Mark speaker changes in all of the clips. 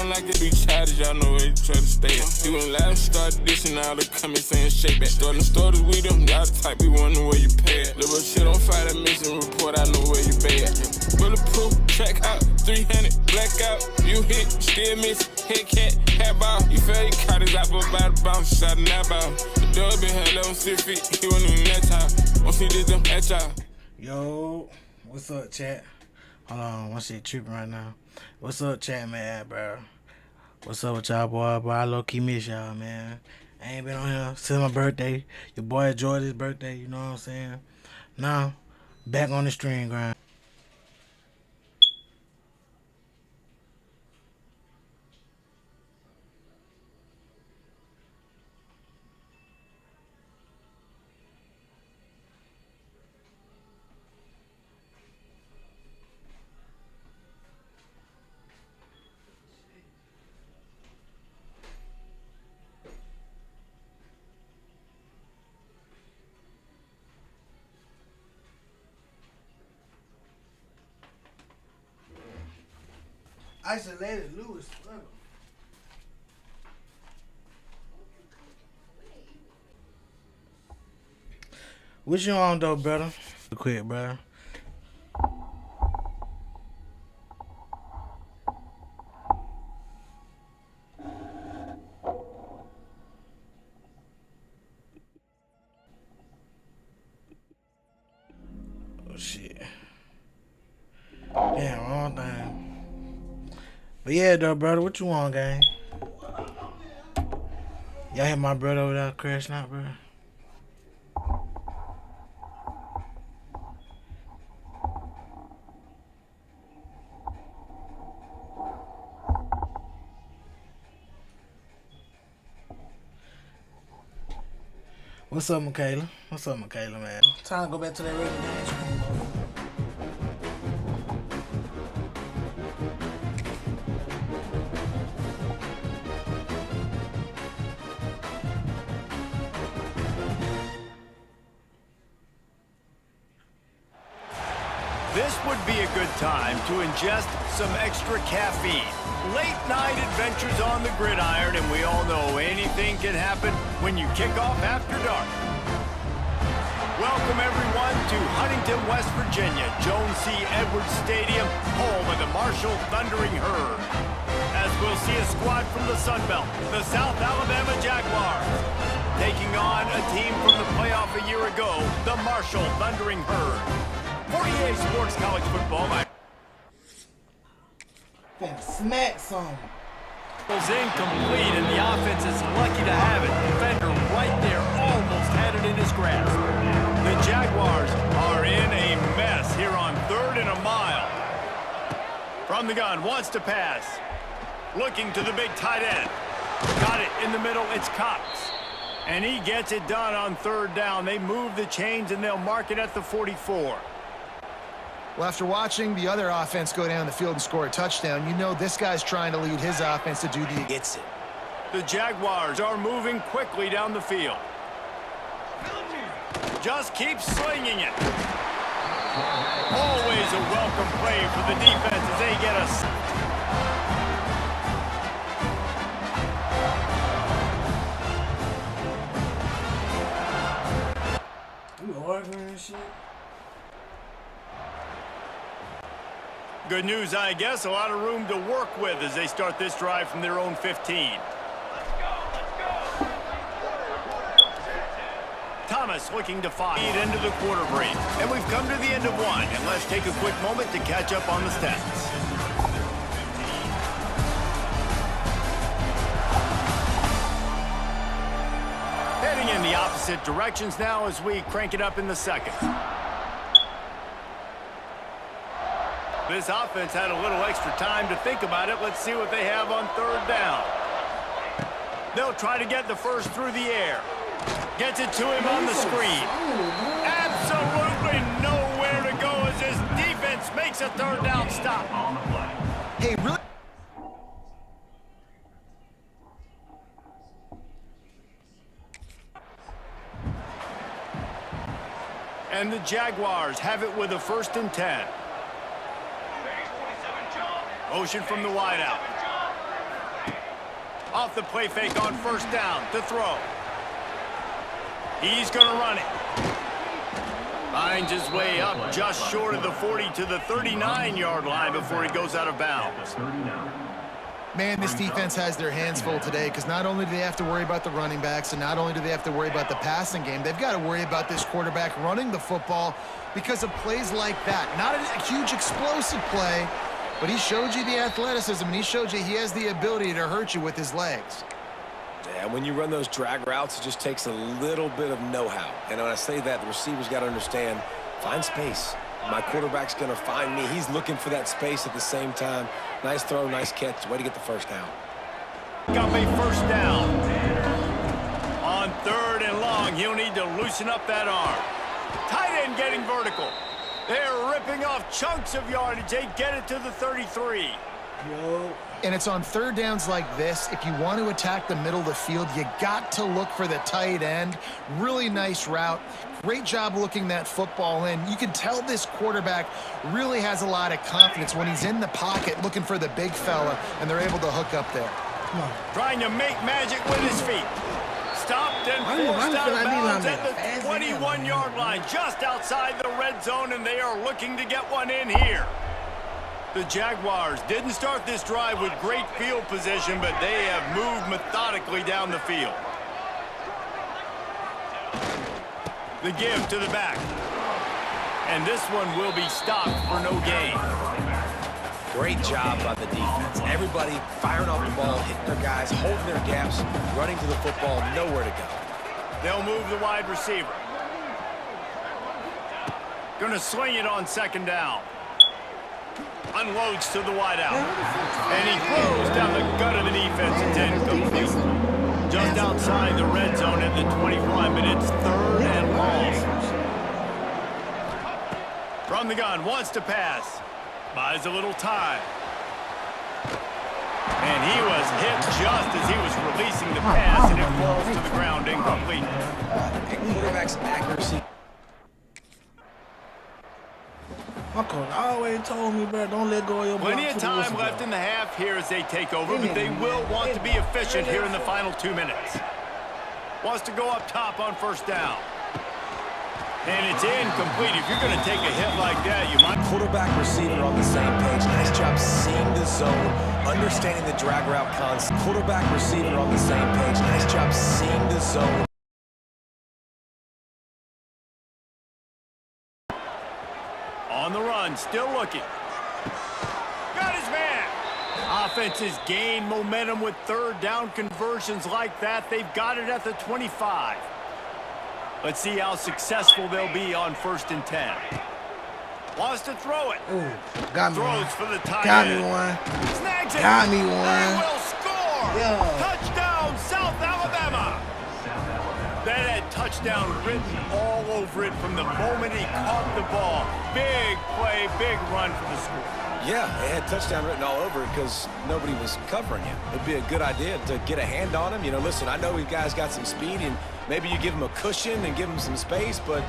Speaker 1: sound like it be childish, y'all know where you try to stay at. You went live and started dishing all the comments saying shake back. Starting stories with them, y'all the type we wonder where you pay at. Little shit on fire, that mission report, I know where you pay at. Bulletproof, track out, 300, blackout. You hit, still miss, head cat, hat ball. You feel you caught his apple by the bounce, shot a nap out. The dub been had 11 6 feet, he wasn't even that time. Won't see this them at y'all.
Speaker 2: Yo, what's up, chat? Hold on, my shit tripping right now. What's up, chat, man, bro? What's up with y'all, boy? Boy, I low-key miss y'all, man. I ain't been on here since my birthday. Your boy enjoyed his birthday, you know what I'm saying? Now, back on the stream grind. Isolated Lewis. What you on though, brother? Quick, brother. Oh shit. Damn, wrong thing. But yeah, though, brother, what you want, gang? Y'all hear my brother over there crashing out, bro? What's up, Michaela? What's up, Michaela, man? Time to go back to that regular dance room, bro.
Speaker 3: This would be a good time to ingest some extra caffeine. Late night adventures on the gridiron, and we all know anything can happen when you kick off after dark. Welcome everyone to Huntington, West Virginia, Joan C. Edwards Stadium, home of the Marshall Thundering Herd. As we'll see a squad from the Sun Belt, the South Alabama Jaguars, taking on a team from the playoff a year ago, the Marshall Thundering Herd. For EA Sports College Football,
Speaker 2: Smack some.
Speaker 3: Is incomplete, and the offense is lucky to have it. Defender right there almost had it in his grasp. The Jaguars are in a mess here on 3rd and a mile. From the gun, wants to pass. Looking to the big tight end. Got it in the middle, it's Cox. And he gets it done on 3rd down. They move the chains, and they'll mark it at the 44.
Speaker 4: Well, after watching the other offense go down the field and score a touchdown, you know this guy's trying to lead his offense to do the gets it.
Speaker 3: The Jaguars are moving quickly down the field. Just keep slinging it. Always a welcome play for the defense as they get us.
Speaker 2: You arguing and shit?
Speaker 3: Good news, I guess. A lot of room to work with as they start this drive from their own 15. Thomas looking to feed into the quarter break. And we've come to the end of one. And let's take a quick moment to catch up on the stats. Heading in the opposite directions now as we crank it up in the second. This offense had a little extra time to think about it. Let's see what they have on 3rd down. They'll try to get the first through the air. Gets it to him on the screen. Absolutely nowhere to go as his defense makes a 3rd down stop.
Speaker 4: Hey, really?
Speaker 3: And the Jaguars have it with a 1st and 10. Motion from the wideout. off the play fake on first down to throw. He's going to run it. Finds his way up just short of the 40 to the 39-yard line before he goes out of bounds.
Speaker 4: Man, this defense has their hands full today because not only do they have to worry about the running backs and not only do they have to worry about the passing game, they've got to worry about this quarterback running the football because of plays like that. Not a huge explosive play, but he showed you the athleticism and he showed you he has the ability to hurt you with his legs.
Speaker 5: Yeah, when you run those drag routes, it just takes a little bit of know-how. And when I say that, the receiver's got to understand, find space. My quarterback's going to find me. He's looking for that space at the same time. Nice throw, nice catch. Way to get the first down.
Speaker 3: Got a first down. On 3rd and long, he'll need to loosen up that arm. Tight end getting vertical. They're ripping off chunks of yardage. They get it to the 33.
Speaker 4: And it's on 3rd downs like this. If you want to attack the middle of the field, you got to look for the tight end. Really nice route. Great job looking that football in. You can tell this quarterback really has a lot of confidence when he's in the pocket looking for the big fella, and they're able to hook up there.
Speaker 3: Trying to make magic with his feet. Stopped and forced out of bounds at the 21-yard line, just outside the red zone, and they are looking to get one in here. The Jaguars didn't start this drive with great field position, but they have moved methodically down the field. The give to the back. And this one will be stopped for no gain.
Speaker 5: Great job by the defense. Everybody firing off the ball, hitting their guys, holding their gaps, running to the football, nowhere to go.
Speaker 3: They'll move the wide receiver. Going to sling it on 2nd down. Unloads to the wideout. And he throws down the gut of the defense. It's incomplete. Just outside the red zone at the 25, but it's 3rd and long. From the gun, wants to pass. Buys a little time. And he was hit just as he was releasing the pass, and it falls to the ground incomplete.
Speaker 5: Quarterback's accuracy.
Speaker 2: My coach always told me, bro, don't let go of your block.
Speaker 3: Plenty of time left in the half here as they take over, but they will want to be efficient here in the final 2 minutes. Wants to go up top on 1st down. And it's incomplete. If you're going to take a hit like that, you might...
Speaker 5: Quarterback, receiver on the same page. Nice job seeing the zone, understanding the drag route concept. Quarterback, receiver on the same page. Nice job seeing the zone.
Speaker 3: On the run, still looking. Got his man. Offenses gain momentum with 3rd down conversions like that. They've got it at the 25. Let's see how successful they'll be on 1st and 10. Wants to throw it.
Speaker 2: Ooh, got me
Speaker 3: Throws
Speaker 2: one.
Speaker 3: for the tight
Speaker 2: Got
Speaker 3: end.
Speaker 2: me one.
Speaker 3: Snags it.
Speaker 2: Got me
Speaker 3: They
Speaker 2: one.
Speaker 3: will score.
Speaker 2: Yeah.
Speaker 3: Touchdown, South Alabama. That had touchdown written all over it from the moment he caught the ball. Big play, big run for the school.
Speaker 5: Yeah, it had touchdown written all over it because nobody was covering him. It'd be a good idea to get a hand on him. You know, listen, I know you guys got some speed, and maybe you give him a cushion and give him some space, but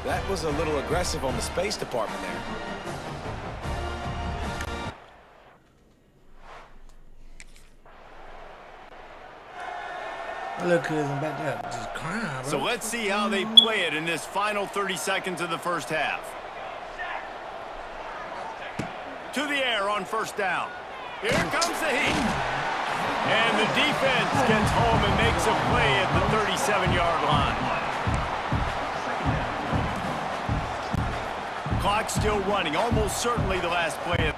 Speaker 5: that was a little aggressive on the space department there.
Speaker 2: My little cousin back there just crying, bro.
Speaker 3: So let's see how they play it in this final 30 seconds of the 1st half. To the air on 1st down. Here comes the heat. And the defense gets home and makes a play at the 37-yard line. Clock still running, almost certainly the last play.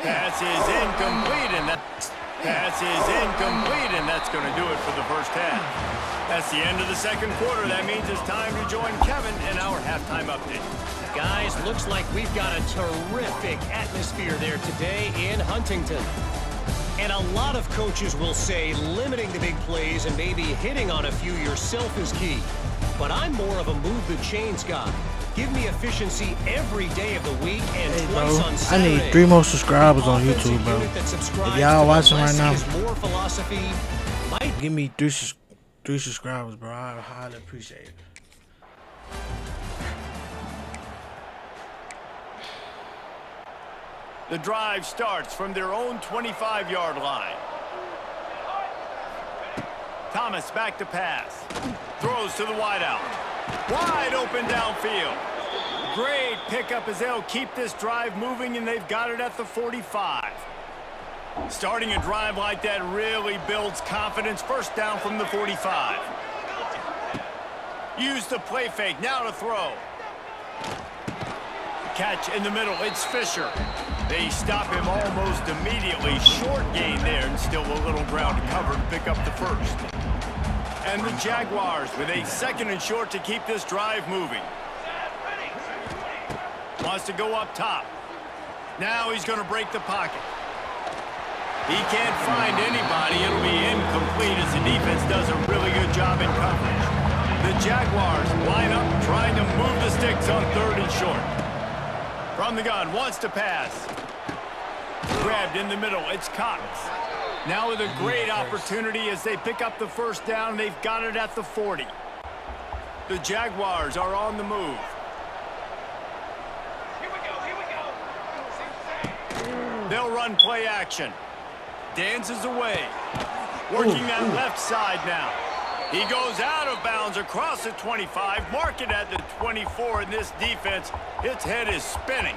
Speaker 3: Pass is incomplete, and that's going to do it for the 1st half. That's the end of the 2nd quarter. That means it's time to join Kevin in our halftime update.
Speaker 6: Guys, looks like we've got a terrific atmosphere there today in Huntington. And a lot of coaches will say limiting the big plays and maybe hitting on a few yourself is key. But I'm more of a move the chains guy. Give me efficiency every day of the week and
Speaker 2: hey,
Speaker 6: twice
Speaker 2: bro,
Speaker 6: on
Speaker 2: I
Speaker 6: Saturday.
Speaker 2: need 3 more subscribers on YouTube, bro. If y'all watching right now,
Speaker 6: more philosophy might
Speaker 2: give me 3 subscribers, bro. I highly appreciate it.
Speaker 3: The drive starts from their own 25-yard line. Thomas back to pass. Throws to the wideout. Wide open downfield. Great pickup as they'll keep this drive moving, and they've got it at the 45. Starting a drive like that really builds confidence. First down from the 45. Use the play fake. Now to throw. Catch in the middle. It's Fisher. They stop him almost immediately. Short gain there, and still a little ground to cover to pick up the first. And the Jaguars with a 2nd and short to keep this drive moving. Wants to go up top. Now he's going to break the pocket. He can't find anybody. It'll be incomplete as the defense does a really good job in coverage. The Jaguars line up trying to move the sticks on 3rd and short. From the gun, wants to pass. Grabbed in the middle, it's Cox. Now with a great opportunity as they pick up the first down. They've got it at the 40. The Jaguars are on the move. They'll run play action. Dances away. Working that left side now. He goes out of bounds across the 25. Mark it at the 24, and this defense, its head is spinning.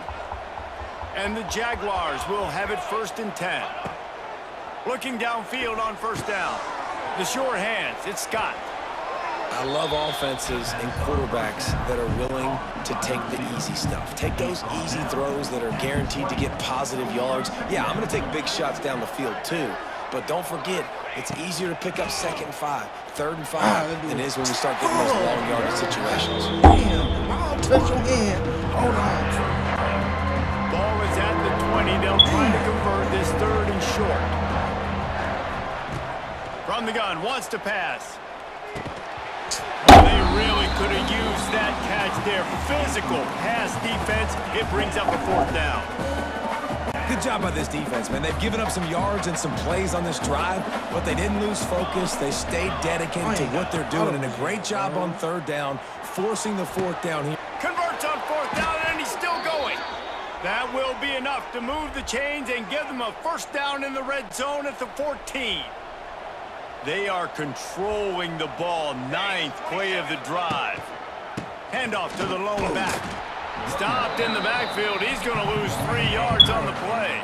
Speaker 3: And the Jaguars will have it 1st and 10. Looking downfield on first down. The sure hands, it's Scott.
Speaker 5: I love offenses and quarterbacks that are willing to take the easy stuff. Take those easy throws that are guaranteed to get positive yards. Yeah, I'm going to take big shots down the field too. But don't forget, it's easier to pick up 2nd and 5, 3rd and 5 than it is when we start getting those long yardage situations.
Speaker 2: Damn, ball touch your hand. Hold on.
Speaker 3: Ball is at the 20. They'll try to convert this 3rd and short. From the gun, wants to pass. They really could have used that catch there. Physical pass defense. It brings up a 4th down.
Speaker 5: Good job by this defense, man. They've given up some yards and some plays on this drive, but they didn't lose focus. They stayed dedicated to what they're doing, and a great job on 3rd down, forcing the 4th down here.
Speaker 3: Converts on 4th down, and he's still going. That will be enough to move the chains and give them a 1st down in the red zone at the 14. They are controlling the ball. 9th play of the drive. Handoff to the lone back. Stopped in the backfield. He's going to lose 3 yards on the play.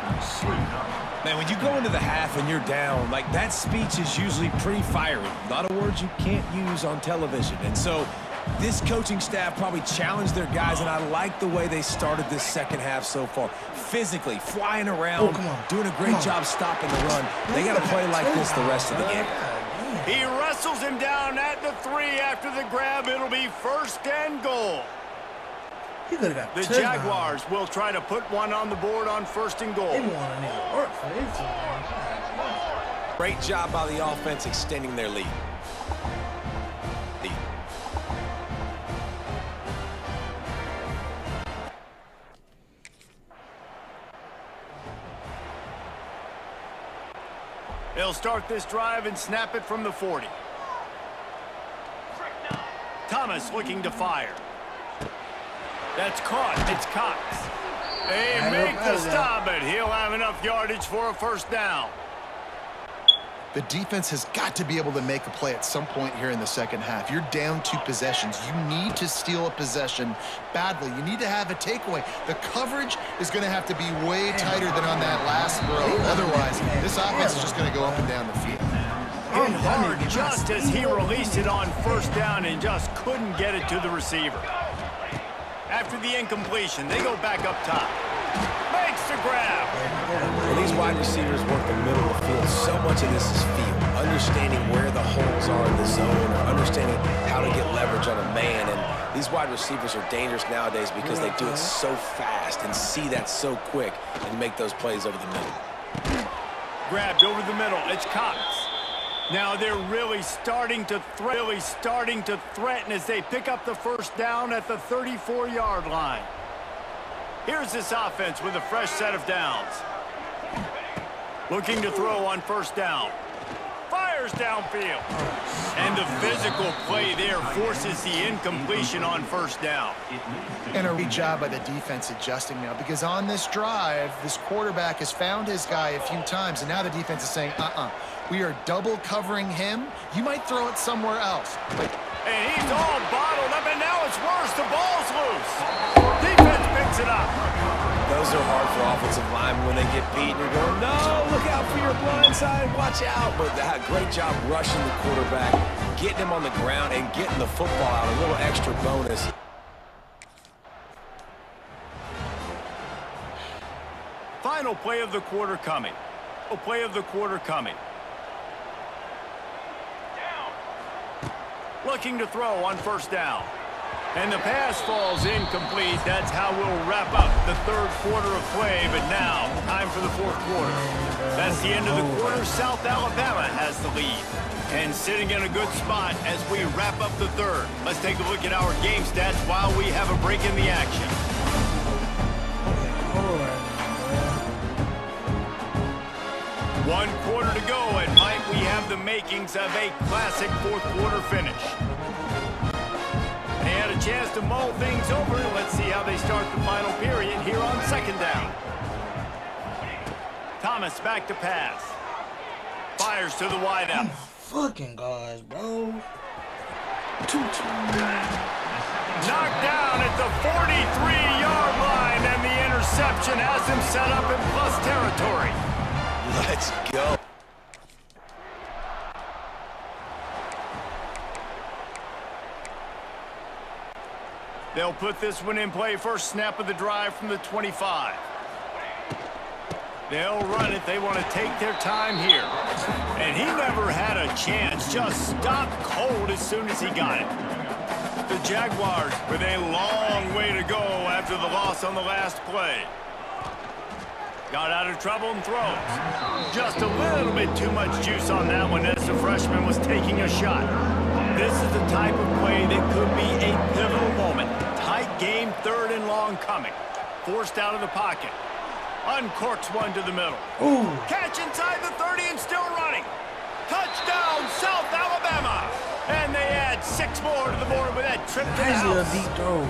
Speaker 5: Man, when you go into the half and you're down, like, that speech is usually pretty fiery. A lot of words you can't use on television. And so this coaching staff probably challenged their guys, and I like the way they started this 2nd half so far. Physically, flying around, doing a great job stopping the run. They got to play like this the rest of the game.
Speaker 3: He wrestles him down at the 3 after the grab. It'll be 1st and goal. The Jaguars will try to put one on the board on 1st and goal.
Speaker 5: Great job by the offense extending their lead.
Speaker 3: They'll start this drive and snap it from the 40. Thomas looking to fire. That's caught. It's Cox. They make the stop, but he'll have enough yardage for a 1st down.
Speaker 4: The defense has got to be able to make a play at some point here in the 2nd half. You're down 2 possessions. You need to steal a possession badly. You need to have a takeaway. The coverage is going to have to be way tighter than on that last throw. Otherwise, this offense is just going to go up and down the field.
Speaker 3: Hit hard just as he released it on 1st down and just couldn't get it to the receiver. After the incompletion, they go back up top. Makes the grab.
Speaker 5: When these wide receivers work the middle of the field, so much of this is feel. Understanding where the holes are in the zone, or understanding how to get leverage on a man. And these wide receivers are dangerous nowadays because they do it so fast and see that so quick and make those plays over the middle.
Speaker 3: Grabbed over the middle. It's Cox. Now they're really starting to threaten as they pick up the 1st down at the 34-yard line. Here's this offense with a fresh set of downs. Looking to throw on 1st down. Fires fires downfield. And the physical play there forces the incompletion on first down.
Speaker 4: And a great job by the defense adjusting now, because on this drive, this quarterback has found his guy a few times, and now the defense is saying, we are double covering him. You might throw it somewhere else.
Speaker 3: And he's all bottled up, and now it's worse. The ball's loose. Defense picks it up.
Speaker 5: Those are hard for offensive linemen when they get beat. You're going, no, look out for your blind side. Watch out. But great job rushing the quarterback, getting him on the ground, and getting the football out. A little extra bonus.
Speaker 3: Final play of the quarter coming. Play of the quarter coming. Looking to throw on first down. And the pass falls incomplete. That's how we'll wrap up the third quarter of play. But now, time for the fourth quarter. That's the end of the quarter. South Alabama has the lead. And sitting in a good spot as we wrap up the third. Let's take a look at our game stats while we have a break in the action. One quarter to go, and might we have the makings of a classic fourth quarter finish. They had a chance to mull things over. Let's see how they start the final period here on second down. Thomas back to pass. Fires to the wideout.
Speaker 2: Fucking guys, bro.
Speaker 3: Knocked down at the 43-yard line, and the interception has him set up in plus territory.
Speaker 5: Let's go.
Speaker 3: They'll put this one in play. First snap of the drive from the 25. They'll run it. They want to take their time here. And he never had a chance. Just stopped cold as soon as he got it. The Jaguars with a long way to go after the loss on the last play. Got out of trouble and throws. Just a little bit too much juice on that one as the freshman was taking a shot. This is the type of play that could be a pivotal moment. Tight game, third and long coming. Forced out of the pocket. Uncorks one to the middle.
Speaker 2: Ooh.
Speaker 3: Catch inside the 30 and still running. Touchdown, South Alabama. And they add 6 more to the board with that trip to the
Speaker 2: Nice little
Speaker 3: house.
Speaker 2: deep throw.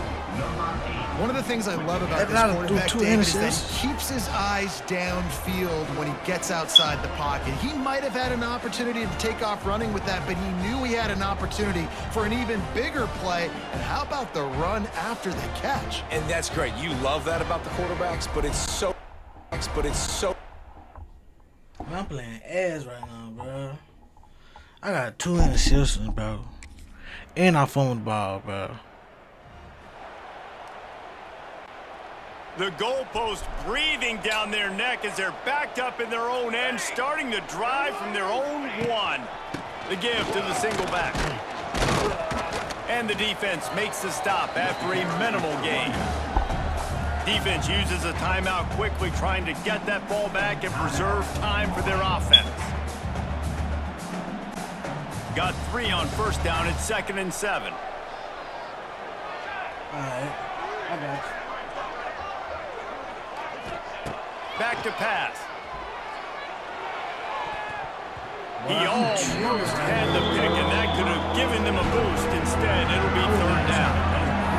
Speaker 4: One of the things I love about this quarterback, Dave, is that he keeps his eyes downfield when he gets outside the pocket. He might have had an opportunity to take off running with that, but he knew he had an opportunity for an even bigger play. And how about the run after the catch?
Speaker 5: And that's great. You love that about the quarterbacks, but it's so...
Speaker 2: I'm playing ass right now, bro. I got 2 interceptions, bro. And I fumbled the ball, bro.
Speaker 3: The goalpost breathing down their neck as they're backed up in their own end, starting to drive from their own 1. The give to the single back. And the defense makes the stop after a minimal gain. Defense uses a timeout quickly, trying to get that ball back and preserve time for their offense. Got 3 on first down at 2nd and 7.
Speaker 2: All right. I got you.
Speaker 3: Back to pass. He almost had the pick, and that could have given them a boost. Instead, it'll be third down.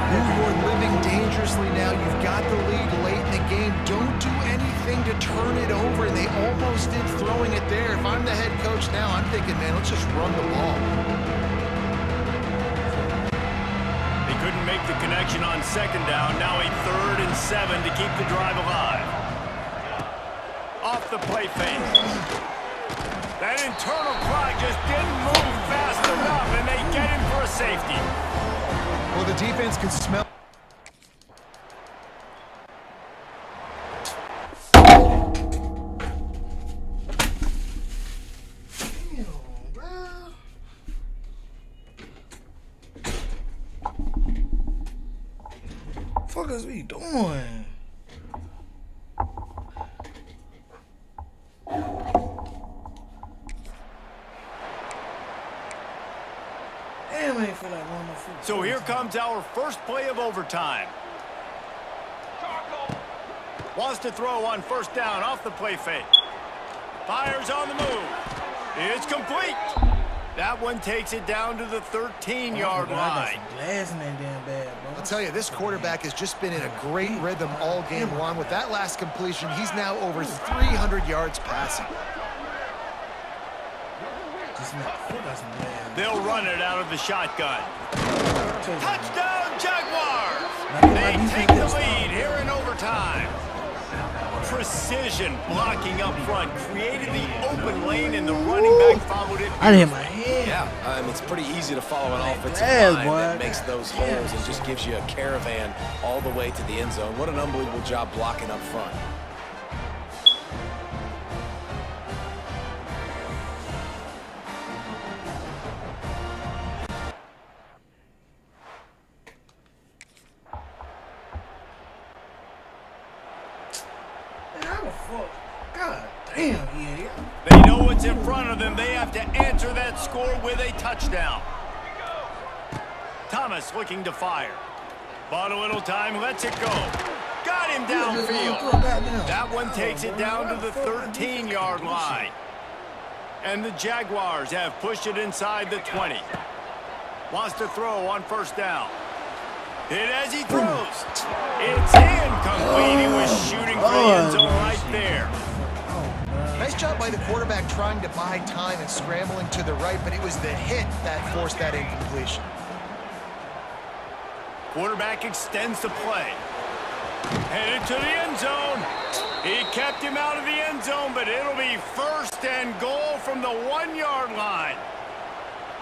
Speaker 4: You're living dangerously now. You've got the lead late in the game. Don't do anything to turn it over. They almost did throwing it there. If I'm the head coach now, I'm thinking, man, let's just run the ball.
Speaker 3: They couldn't make the connection on second down. Now a 3rd and 7 to keep the drive alive. Off the play fake. That internal clock just didn't move fast enough, and they get him for a safety.
Speaker 4: Well, the defense can smell.
Speaker 2: Damn, bro. Fuck is we doing? Damn, I ain't feel like running my foot.
Speaker 3: So here comes our first play of overtime. Wants to throw on first down off the play fake. Fires on the move. It's complete. That one takes it down to the 13-yard line.
Speaker 2: Glass in that damn bad, bro.
Speaker 4: I'll tell you, this quarterback has just been in a great rhythm all game long. With that last completion, he's now over 300 yards passing.
Speaker 3: They'll run it out of the shotgun. Touchdown, Jaguars! They take the lead here in overtime. Precision blocking up front created the open lane, and the running back followed it.
Speaker 2: I hit my head.
Speaker 5: Yeah, it's pretty easy to follow an offensive
Speaker 2: glass,
Speaker 5: line
Speaker 2: boy.
Speaker 5: that makes those holes and just gives you a caravan all the way to the end zone. What an unbelievable job blocking up front.
Speaker 2: God damn, idiot.
Speaker 3: They know what's in front of them. They have to answer that score with a touchdown. Thomas looking to fire. Bought a little time, lets it go. Got him downfield. That one takes it down to the 13-yard line. And the Jaguars have pushed it inside the 20. Wants to throw on first down. Hit as he throws. It's incomplete. He was shooting for the end zone right there.
Speaker 4: Nice job by the quarterback trying to buy time and scrambling to the right, but it was the hit that forced that incompletion.
Speaker 3: Quarterback extends the play. Headed to the end zone. He kept him out of the end zone, but it'll be first and goal from the 1-yard line.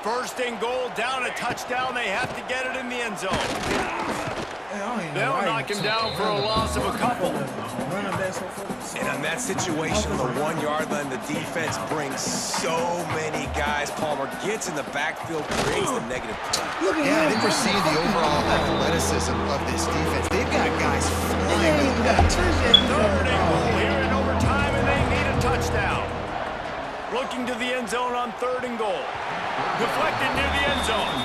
Speaker 3: First and goal, down a touchdown. They have to get it in the end zone. They'll knock him down for a loss of a couple.
Speaker 5: And on that situation, the 1-yard line, the defense brings so many guys. Palmer gets in the backfield, creates the negative play.
Speaker 4: Yeah, I think we're seeing the overall athleticism of this defense. They've got guys flying.
Speaker 3: Third and goal here in overtime, and they need a touchdown. Looking to the end zone on third and goal. Deflected near the end zone.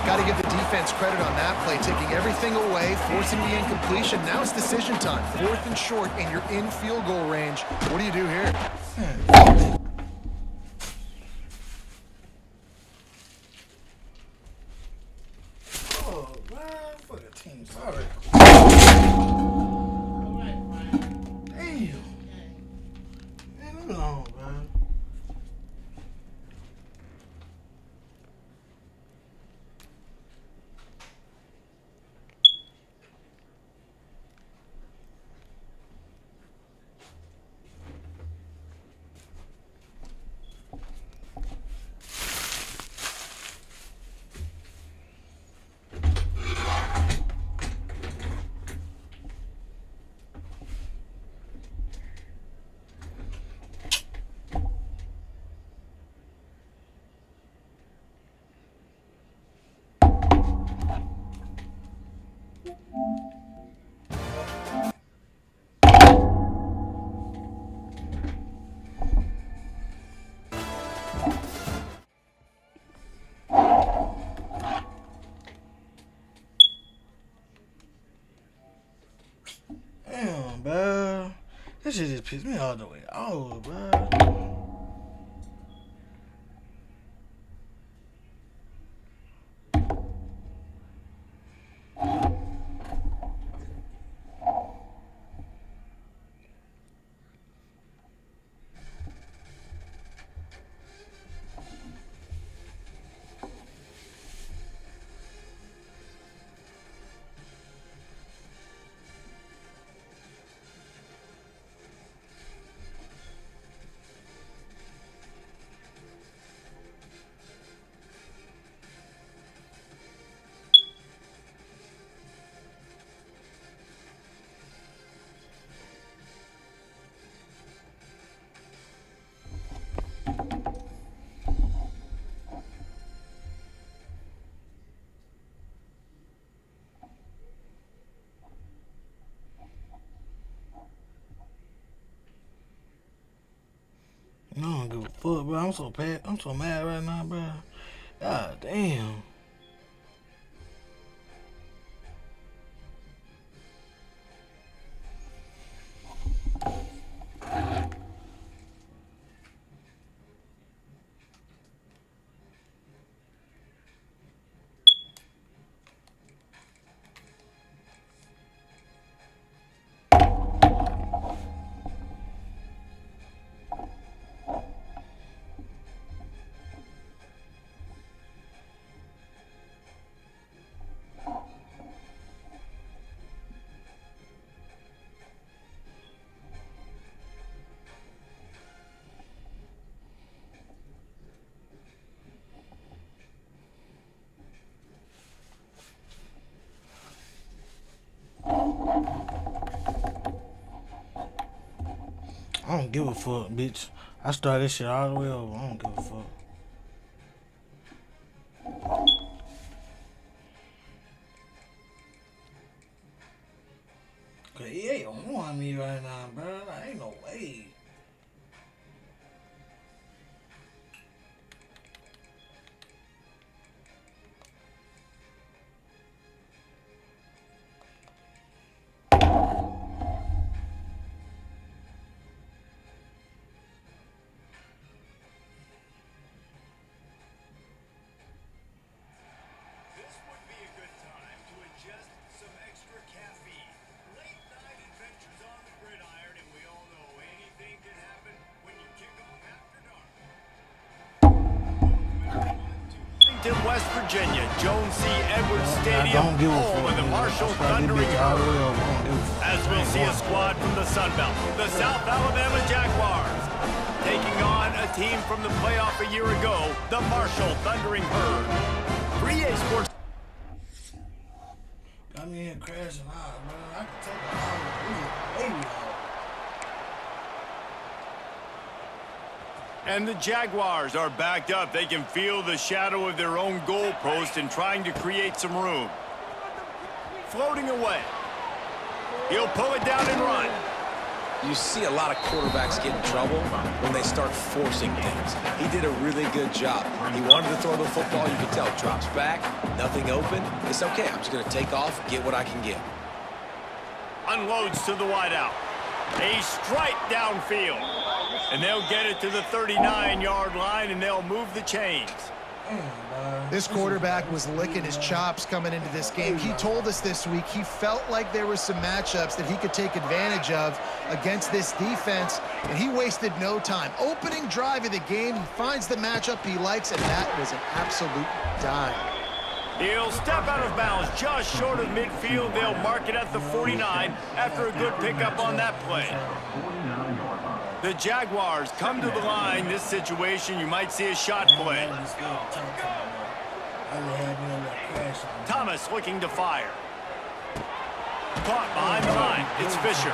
Speaker 4: Got to give the defense credit on that play, taking everything away, forcing the incompletion. Now it's decision time. 4th and short, and you're in field goal range. What do you do here?
Speaker 2: Oh, man, for the team. Sorry. Damn. Man, I'm long, man. Damn, bro. That shit just pissed me all the way off, bro. I don't give a fuck, bro. I'm so mad right now, bro. God damn. give a fuck, bitch. I started this shit all the way over. I don't give a fuck. Cause he ain't on me right now, bro. Like, ain't no way.
Speaker 3: West Virginia, Jones C. Edwards Stadium,
Speaker 2: don't give a
Speaker 3: home
Speaker 2: fuck,
Speaker 3: of the
Speaker 2: man.
Speaker 3: Marshall
Speaker 2: I started this
Speaker 3: Thundering
Speaker 2: bitch all the way
Speaker 3: Herd.
Speaker 2: over. I don't give a fuck.
Speaker 3: As we'll see a squad from the Sun Belt, the South Alabama Jaguars, taking on a team from the playoff a year ago, the Marshall Thundering Herd. 3A Sports.
Speaker 2: Got me in crashing out, bro. I can take it all. Baby out.
Speaker 3: And the Jaguars are backed up. They can feel the shadow of their own goalpost and trying to create some room. Floating away. He'll pull it down and run.
Speaker 5: You see a lot of quarterbacks get in trouble when they start forcing things. He did a really good job. He wanted to throw the football. You can tell. Drops back, nothing open. It's okay. I'm just going to take off, get what I can get.
Speaker 3: Unloads to the wideout. A strike downfield. And they'll get it to the 39-yard line, and they'll move the chains.
Speaker 4: This quarterback was licking his chops coming into this game. He told us this week he felt like there were some matchups that he could take advantage of against this defense, and he wasted no time. Opening drive of the game, he finds the matchup he likes, and that was an absolute dime.
Speaker 3: He'll step out of bounds just short of midfield. They'll mark it at the 49 after a good pickup on that play. The Jaguars come to the line. This situation, you might see a shot play. Thomas looking to fire. Caught behind the line. It's Fisher.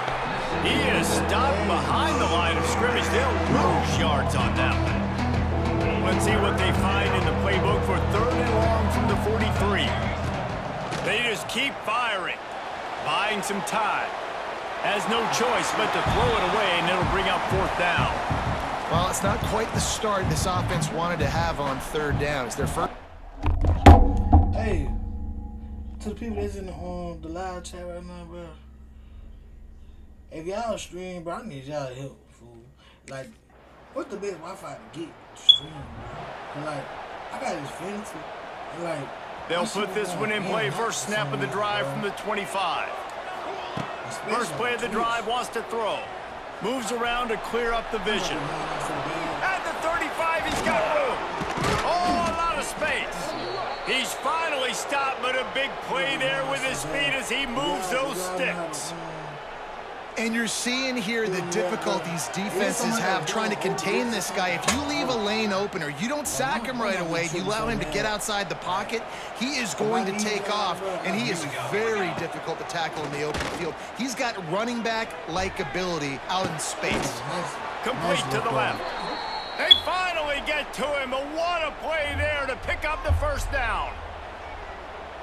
Speaker 3: He is stopped behind the line of scrimmage. They'll lose yards on that one. Let's see what they find in the playbook for 3rd and long from the 43. They just keep firing, buying some time. Has no choice but to throw it away, and it'll bring up 4th down.
Speaker 4: Well, it's not quite the start this offense wanted to have on 3rd down. It's their first.
Speaker 2: Hey, to the people that's in the live chat right now, bro. If y'all stream, bro, I need y'all to help, fool. Like, what's the best Wi-Fi to get to stream, bro? Like, I got this fancy. Like,
Speaker 3: they'll put this one in play. First snap of the drive from the 25. First play of the drive, wants to throw. Moves around to clear up the vision. At the 35, he's got room. Oh, a lot of space. He's finally stopped, but a big play there with his speed as he moves those sticks.
Speaker 4: And you're seeing here the difficulties defenses have trying to contain this guy. If you leave a lane open or you don't sack him right away, you allow him to get outside the pocket, he is going to take off, and he is very difficult to tackle in the open field. He's got running back-like ability out in space.
Speaker 3: Complete to the left. They finally get to him, but what a play there to pick up the first down.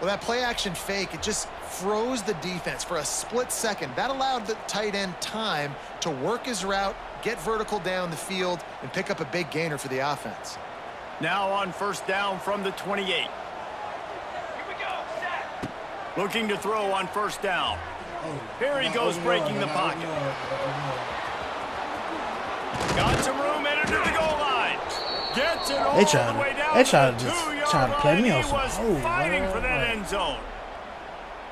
Speaker 4: Well, that play-action fake, it just froze the defense for a split second. That allowed the tight end time to work his route, get vertical down the field, and pick up a big gainer for the offense.
Speaker 3: Now on first down from the 28. Here we go. Set. Looking to throw on first down. Here he goes, breaking the pocket. Got some room, entered to the goal line. Gets it all the way down to the 2-yard line. He was fighting for that end zone.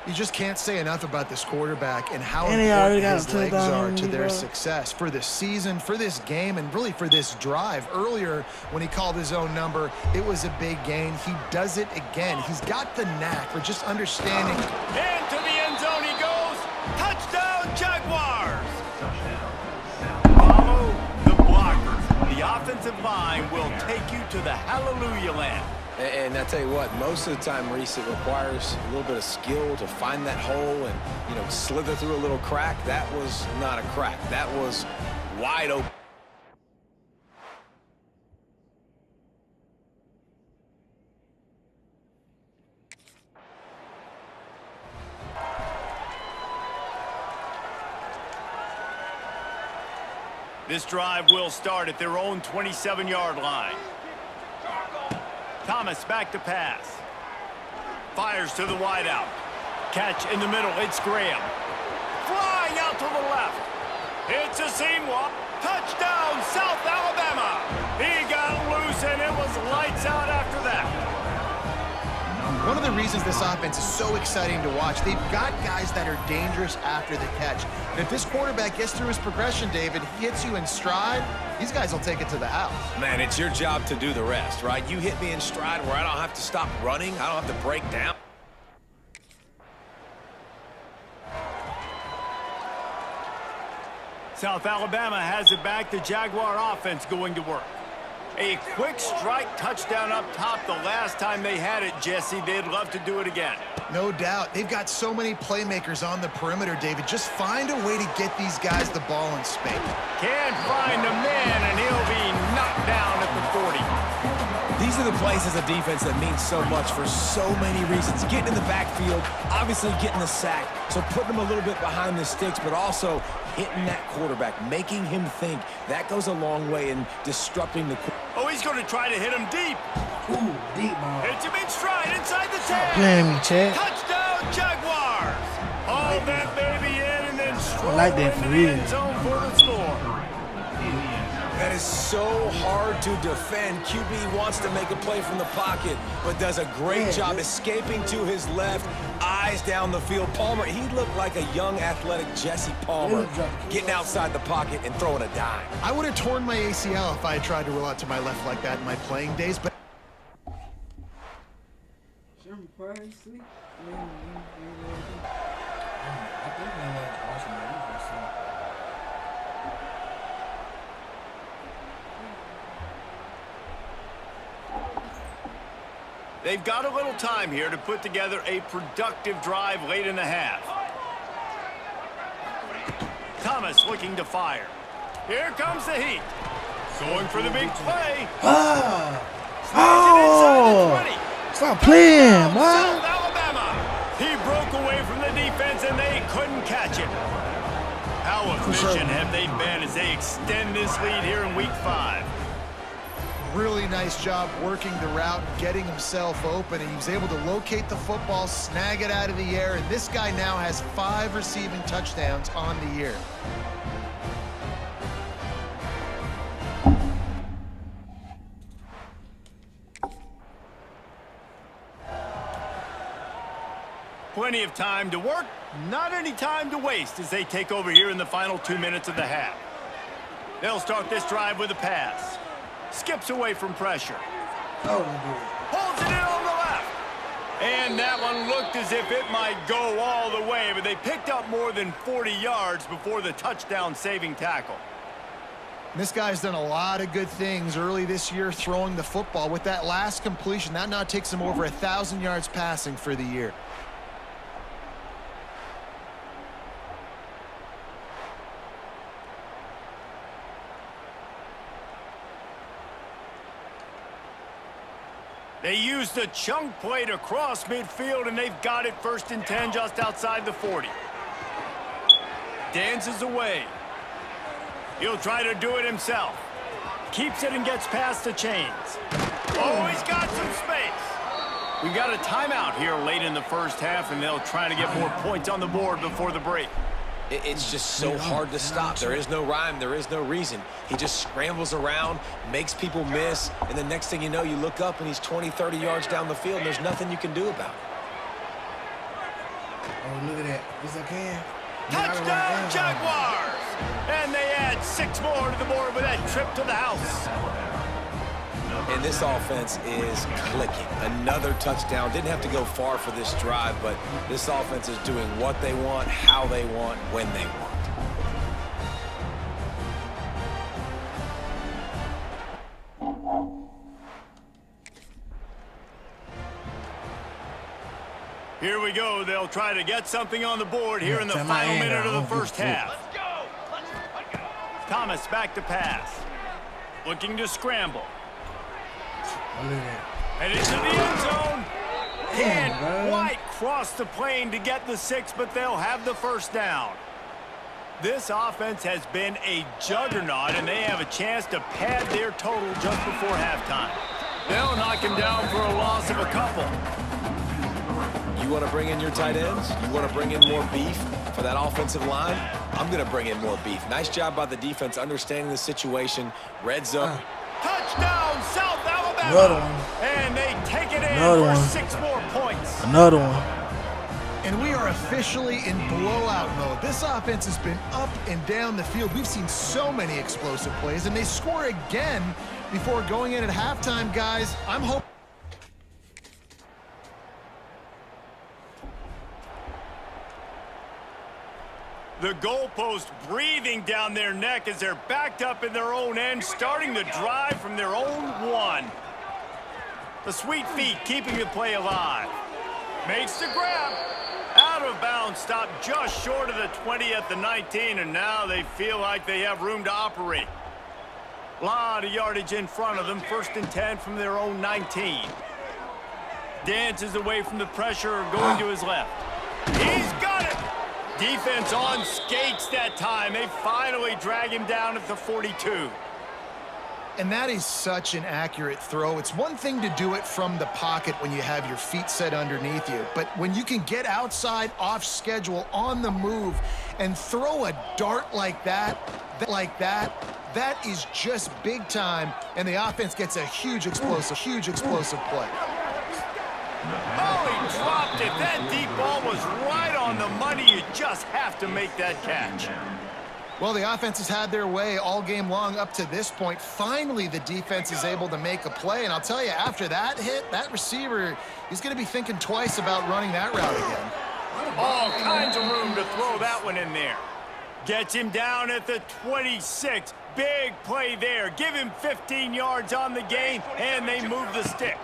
Speaker 4: You just can't say enough about this quarterback and how
Speaker 2: And he already
Speaker 4: important
Speaker 2: got
Speaker 4: his legs
Speaker 2: touchdown
Speaker 4: are
Speaker 2: on
Speaker 4: to
Speaker 2: me,
Speaker 4: their
Speaker 2: bro.
Speaker 4: success for this season, for this game, and really for this drive. Earlier, when he called his own number, it was a big gain. He does it again. He's got the knack for just understanding.
Speaker 3: Into the end zone he goes. Touchdown, Jaguars. Follow the blockers. The offensive line will take you to the hallelujah land.
Speaker 5: And I tell you what, most of the time, Reese, it requires a little bit of skill to find that hole and, slither through a little crack. That was not a crack. That was wide open.
Speaker 3: This drive will start at their own 27-yard line. Thomas back to pass. Fires to the wideout. Catch in the middle. It's Graham. Flying out to the left. It's a seam walk. Touchdown, South Alabama. He got loose, and it was lights out after that.
Speaker 4: One of the reasons this offense is so exciting to watch, they've got guys that are dangerous after the catch. And if this quarterback gets through his progression, David, he hits you in stride, these guys will take it to the house.
Speaker 5: Man, it's your job to do the rest, right? You hit me in stride where I don't have to stop running. I don't have to break down.
Speaker 3: South Alabama has it back. The Jaguar offense going to work. A quick strike touchdown up top the last time they had it, Jesse. They'd love to do it again.
Speaker 4: No doubt. They've got so many playmakers on the perimeter, David. Just find a way to get these guys the ball in space.
Speaker 3: Can't find a man, and he'll be knocked down at the 40.
Speaker 5: These are the plays as a defense that mean so much for so many reasons. Getting in the backfield, obviously getting the sack, so putting them a little bit behind the sticks, but also hitting that quarterback, making him think. That goes a long way in disrupting the...
Speaker 3: Oh, he's going to try to hit him deep.
Speaker 2: Ooh, deep ball.
Speaker 3: Hits him in stride inside the 10.
Speaker 2: Stop playing me, Chad.
Speaker 3: Touchdown, Jaguars. Haul that baby in and then stroll
Speaker 2: like that
Speaker 3: into
Speaker 2: for
Speaker 3: the
Speaker 2: real.
Speaker 3: end zone for the score.
Speaker 5: That is so hard to defend. QB wants to make a play from the pocket, but does a great job escaping to his left, eyes down the field. Palmer, he looked like a young, athletic Jesse Palmer, getting outside the pocket and throwing a dime.
Speaker 4: I would have torn my ACL if I had tried to roll out to my left like that in my playing days, but...
Speaker 3: They've got a little time here to put together a productive drive late in the half. Thomas looking to fire. Here comes the heat. Going for the big play.
Speaker 2: Stop playing,
Speaker 3: South
Speaker 2: what?
Speaker 3: Alabama. He broke away from the defense and they couldn't catch it. How efficient have they been as they extend this lead here in week 5?
Speaker 4: Really nice job working the route, getting himself open, and he was able to locate the football, snag it out of the air, and this guy now has 5 receiving touchdowns on the year.
Speaker 3: Plenty of time to work, not any time to waste as they take over here in the final 2 minutes of the half. They'll start this drive with a pass. Skips away from pressure. Holds it in on the left. And that one looked as if it might go all the way, but they picked up more than 40 yards before the touchdown-saving tackle.
Speaker 4: This guy's done a lot of good things early this year throwing the football. With that last completion, that now takes him over 1,000 yards passing for the year.
Speaker 3: They used the chunk play to cross midfield, and they've got it 1st and 10 just outside the 40. Dances away. He'll try to do it himself. Keeps it and gets past the chains. Oh, he's got some space. We got a timeout here late in the first half, and they'll try to get more points on the board before the break.
Speaker 5: It's just so hard to stop. There is no rhyme. There is no reason. He just scrambles around, makes people miss, and the next thing you know, you look up and he's 20, 30 yards down the field, and there's nothing you can do about it.
Speaker 2: Oh, look at that. Yes, I can.
Speaker 3: Touchdown, Jaguars! And they add 6 more to the board with that trip to the house.
Speaker 5: And this offense is clicking. Another touchdown. Didn't have to go far for this drive, but this offense is doing what they want, how they want, when they want.
Speaker 3: Here we go. They'll try to get something on the board here in the final minute of the first half. Thomas back to pass. Looking to scramble. And into the end zone. Can't quite cross the plane to get the 6, but they'll have the first down. This offense has been a juggernaut, and they have a chance to pad their total just before halftime. They'll knock him down for a loss of a couple.
Speaker 5: You want to bring in your tight ends? You want to bring in more beef for that offensive line? I'm going to bring in more beef. Nice job by the defense understanding the situation. Red zone.
Speaker 3: Touchdown, South Alabama!
Speaker 2: Another one.
Speaker 3: And they take it in
Speaker 2: Another
Speaker 3: for
Speaker 2: one.
Speaker 3: 6 more points.
Speaker 2: Another one.
Speaker 4: And we are officially in blowout mode. This offense has been up and down the field. We've seen so many explosive plays, and they score again before going in at halftime, guys. I'm hoping.
Speaker 3: The goalpost breathing down their neck as they're backed up in their own end, starting the drive from their own 1. The sweet feet keeping the play alive. Makes the grab. Out of bounds, stopped just short of the 20 at the 19, and now they feel like they have room to operate. A lot of yardage in front of them, 1st and 10 from their own 19. Dances away from the pressure, going to his left. He's got it! Defense on skates that time. They finally drag him down at the 42.
Speaker 4: And that is such an accurate throw. It's one thing to do it from the pocket when you have your feet set underneath you, but when you can get outside, off schedule, on the move, and throw a dart like that, that is just big time, and the offense gets a huge explosive play.
Speaker 3: Oh, he dropped it. That deep ball was right on the money. You just have to make that catch.
Speaker 4: Well, the offense has had their way all game long up to this point. Finally, the defense is able to make a play. And I'll tell you, after that hit, that receiver, he's going to be thinking twice about running that route again.
Speaker 3: All kinds of room to throw that one in there. Gets him down at the 26. Big play there. Give him 15 yards on the gain, and they move the stick.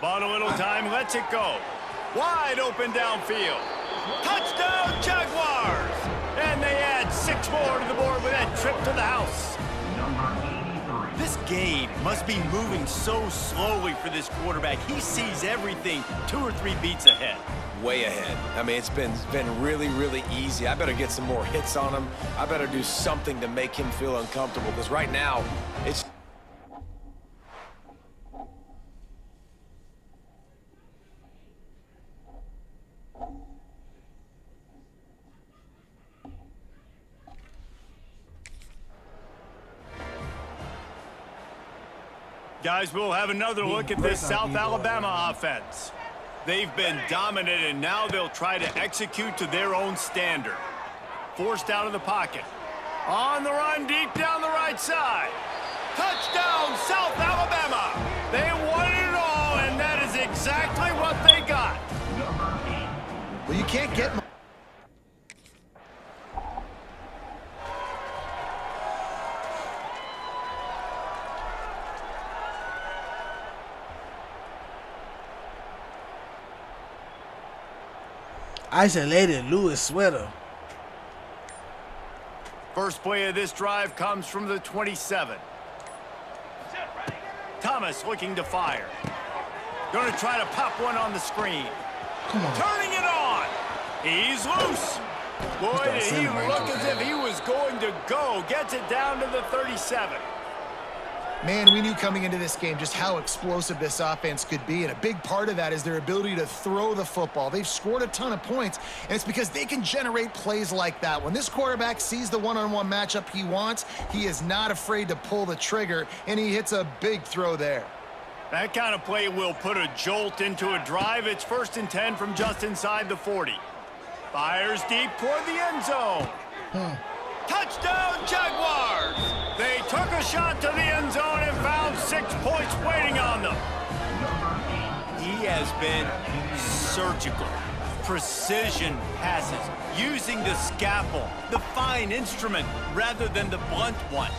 Speaker 3: Bought a little time, lets it go. Wide open downfield. Touchdown, Jaguars! And they add 6 more to the board with that trip to the house. This game must be moving so slowly for this quarterback. He sees everything 2 or 3 beats ahead.
Speaker 5: Way ahead. I mean, it's been really, really easy. I better get some more hits on him. I better do something to make him feel uncomfortable, because right now, it's...
Speaker 3: Guys, we'll have another look at this South Alabama offense. They've been dominant, and now they'll try to execute to their own standard. Forced out of the pocket. On the run, deep down the right side. Touchdown, South Alabama! They won it all, and that is exactly what they got.
Speaker 4: Well, you can't get...
Speaker 2: Isolated Lewis sweater.
Speaker 3: First play of this drive comes from the 27. Thomas looking to fire. Going to try to pop one on the screen. Turning it on. He's loose. Boy, did he look as if he was going to go. Gets it down to the 37.
Speaker 4: Man, we knew coming into this game just how explosive this offense could be, and a big part of that is their ability to throw the football. They've scored a ton of points, and it's because they can generate plays like that. When this quarterback sees the one-on-one matchup he wants, he is not afraid to pull the trigger, and he hits a big throw there.
Speaker 3: That kind of play will put a jolt into a drive. It's 1st and 10 from just inside the 40. Fires deep toward the end zone. Touchdown, Jaguars! They took a shot to the end zone and found 6 points waiting on them. He has been surgical. Precision passes, using the scalpel, the fine instrument, rather than the blunt one.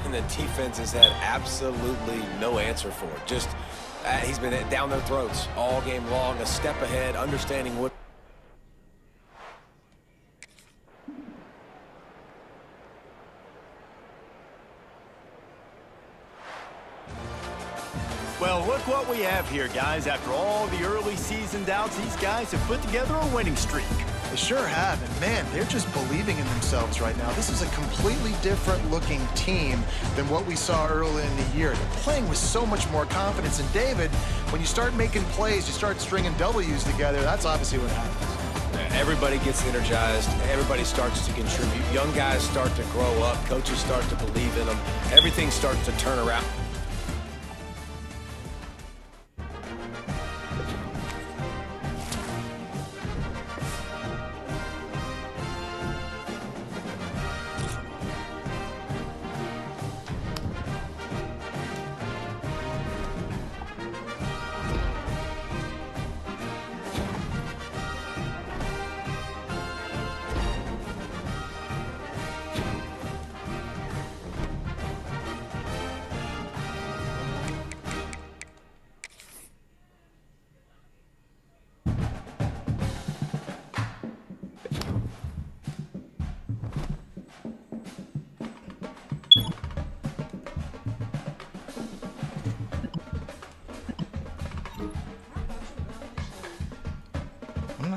Speaker 5: And the defense has had absolutely no answer for it. Just, he's been down their throats all game long, a step ahead, understanding what...
Speaker 3: Well, look what we have here, guys. After all the early season doubts, these guys have put together a winning streak.
Speaker 4: They sure have, and man, they're just believing in themselves right now. This is a completely different looking team than what we saw early in the year. They're playing with so much more confidence. And David, when you start making plays, you start stringing W's together, that's obviously what happens.
Speaker 5: Everybody gets energized. Everybody starts to contribute. Young guys start to grow up. Coaches start to believe in them. Everything starts to turn around.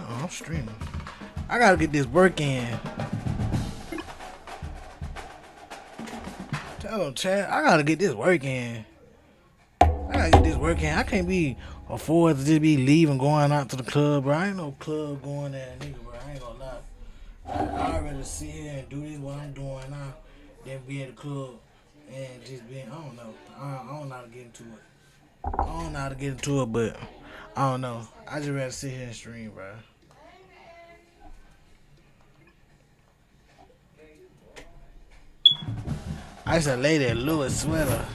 Speaker 2: I'm streaming. I gotta get this work in. Tell them, Chad, I gotta get this work in. I can't be afford to just be leaving, going out to the club, bro. I ain't no club going there, nigga, bro. I ain't gonna lie. I'd rather sit here and do this what I'm doing now than be at the club and just be, I don't know. I don't know how to get into it. But I don't know. I just rather sit here and stream, bro. I used to lay that Lewis sweater.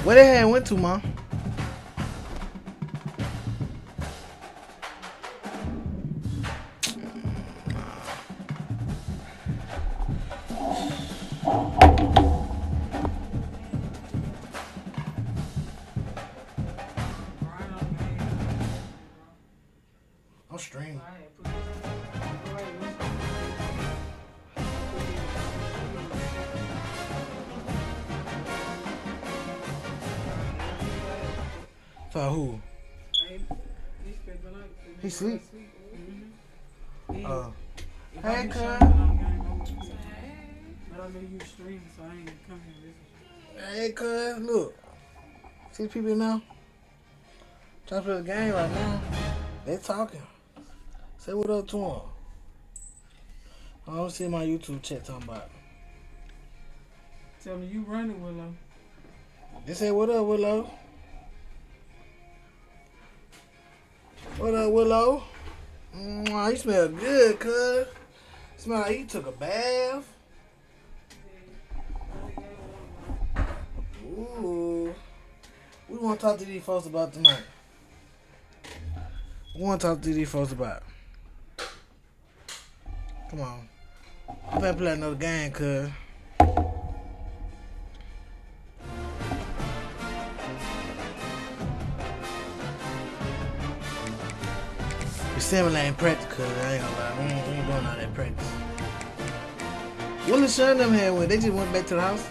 Speaker 2: Where the hell went to, Mom? I'm streaming. For who? He sleep? Oh. Hey, cuz.
Speaker 7: But I know you stream, so I ain't come here listen.
Speaker 2: Hey, cuz. Look. See people now? Trying to play the game right now. They talking. Say what up to them. I don't see my YouTube chat talking about.
Speaker 7: Tell me you running, Willow.
Speaker 2: They say what up, Willow? What up, Willow? You smell good, cuz. Smell like you took a bath. Ooh. What you want to talk to these folks about tonight? What you want to talk to these folks about? Come on. I'm finna play another game, cuz. Similar ain't practical, I ain't gonna lie. We ain't doing all that practice. What the son them had when they just went back to the house?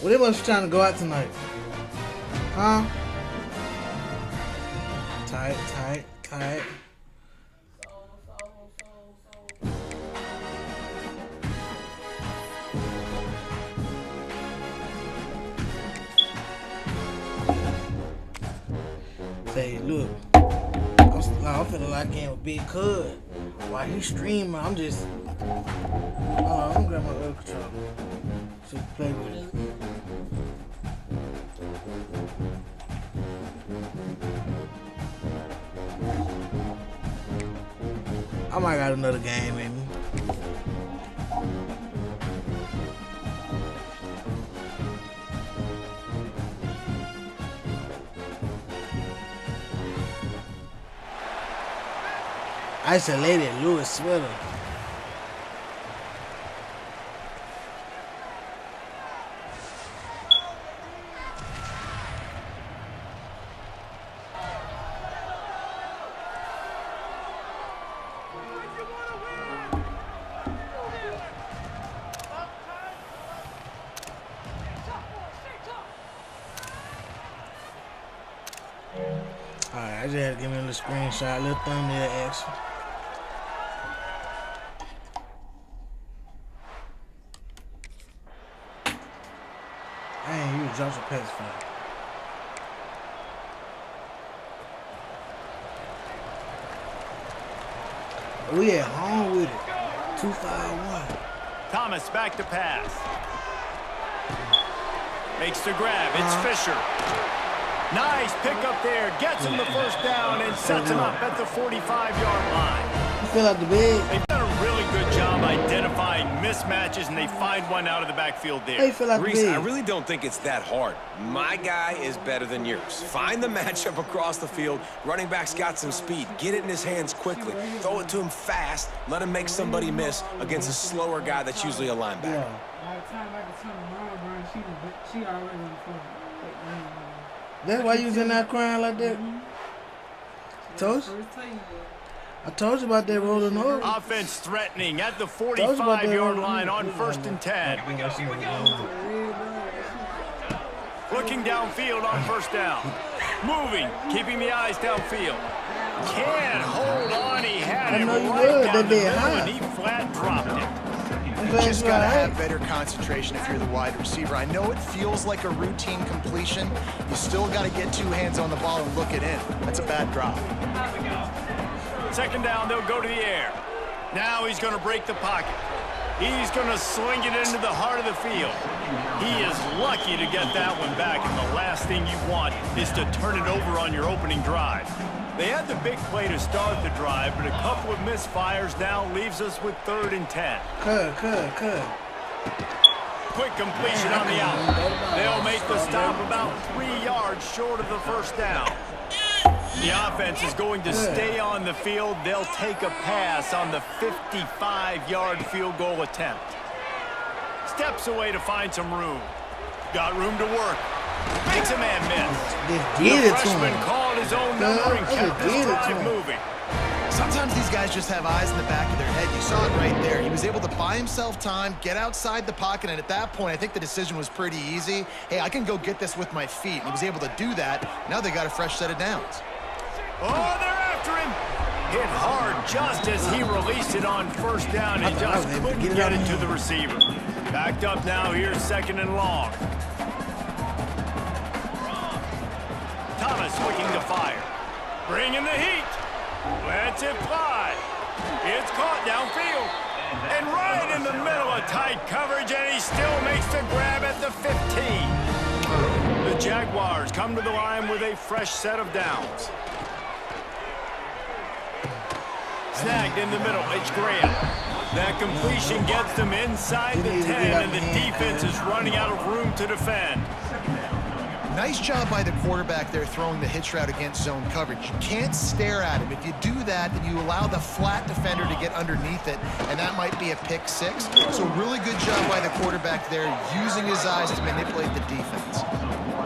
Speaker 2: Well, they must be trying to go out tonight. Huh? Tight. Say, look, I'm finna lock in with Big Cud. While he streaming, I'm just. I'm gonna grab my other controller so play with it. I might got another game in me. I used to lay that Lewis sweater. just had to give me a little screenshot, a little thumbnail action. Dang, you was dropping pass fly. We at home with it. 2-5-1.
Speaker 3: Thomas back to pass. Makes the grab. It's Fisher. Nice pickup there. Gets him the first down and sets him up at the 45-yard line.
Speaker 2: You fill out the bag.
Speaker 3: They've done a really good job identifying mismatches, and they find one out of the backfield there.
Speaker 2: Hey, fill out the
Speaker 5: Reese, I
Speaker 2: bag.
Speaker 5: really don't think it's that hard. My guy is better than yours. Find the matchup across the field. Running back's got some speed. Get it in his hands quickly. Throw it to him fast. Let him make somebody miss against a slower guy that's usually a linebacker.
Speaker 2: Yeah.
Speaker 7: By the time I can turn around, Brian, she already on the phone.
Speaker 2: That's why you was in there crying like that? Told you? I told you about that rolling over.
Speaker 3: Offense threatening at the 45-yard line on 1st and 10. Looking downfield on 1st down. Moving, keeping the eyes downfield. Can't hold on. He had it right down the middle, and he flat dropped it.
Speaker 4: You just got to have better concentration if you're the wide receiver. I know it feels like a routine completion. You still got to get two hands on the ball and look it in. That's a bad drop.
Speaker 3: 2nd down, they'll go to the air. Now he's going to break the pocket. He's going to sling it into the heart of the field. He is lucky to get that one back, and the last thing you want is to turn it over on your opening drive. They had the big play to start the drive, but a couple of misfires now leaves us with 3rd and 10.
Speaker 2: Cut.
Speaker 3: Quick completion on the out. They'll make the stop about 3 yards short of the 1st down. The offense is going to stay on the field. They'll take a pass on the 55-yard field goal attempt. Steps away to find some room. Got room to work. Makes a man miss. The freshman called his own number and kept this drive moving.
Speaker 4: Sometimes these guys just have eyes in the back of their head. You saw it right there. He was able to buy himself time, get outside the pocket, and at that point, I think the decision was pretty easy. Hey, I can go get this with my feet. And he was able to do that. Now they got a fresh set of downs.
Speaker 3: Oh, they're after him. Hit hard just as he released it on 1st down and just couldn't get it to the receiver. Backed up now, here's 2nd and long. Thomas looking to fire. Bringing the heat. Lets it fly. It's caught downfield. And right in the middle of tight coverage, and he still makes the grab at the 15. The Jaguars come to the line with a fresh set of downs. Snagged in the middle, it's Graham. That completion gets them inside the 10, and the defense is running out of room to defend.
Speaker 4: Nice job by the quarterback there throwing the hitch route against zone coverage. You can't stare at him. If you do that, then you allow the flat defender to get underneath it, and that might be a pick 6. So really good job by the quarterback there, using his eyes to manipulate the defense.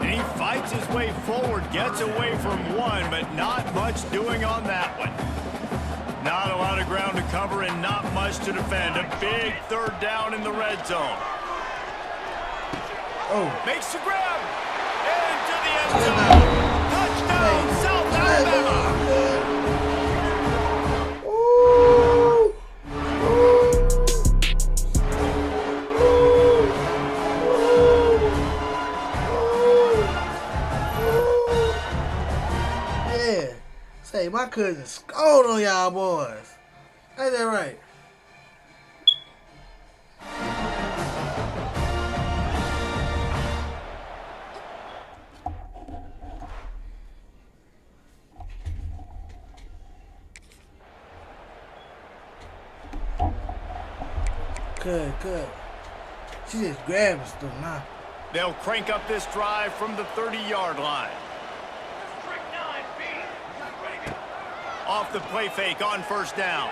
Speaker 3: And he fights his way forward, gets away from one, but not much doing on that one. Not a lot of ground to cover and not much to defend. A big 3rd down in the red zone. Makes the grab. Into the end zone. Touchdown, South Alabama.
Speaker 2: Yeah. Say, my cousin scored on y'all boys. Ain't that right? Good. She just grabbing stuff now.
Speaker 3: They'll crank up this drive from the 30-yard line. Off the play fake on 1st down.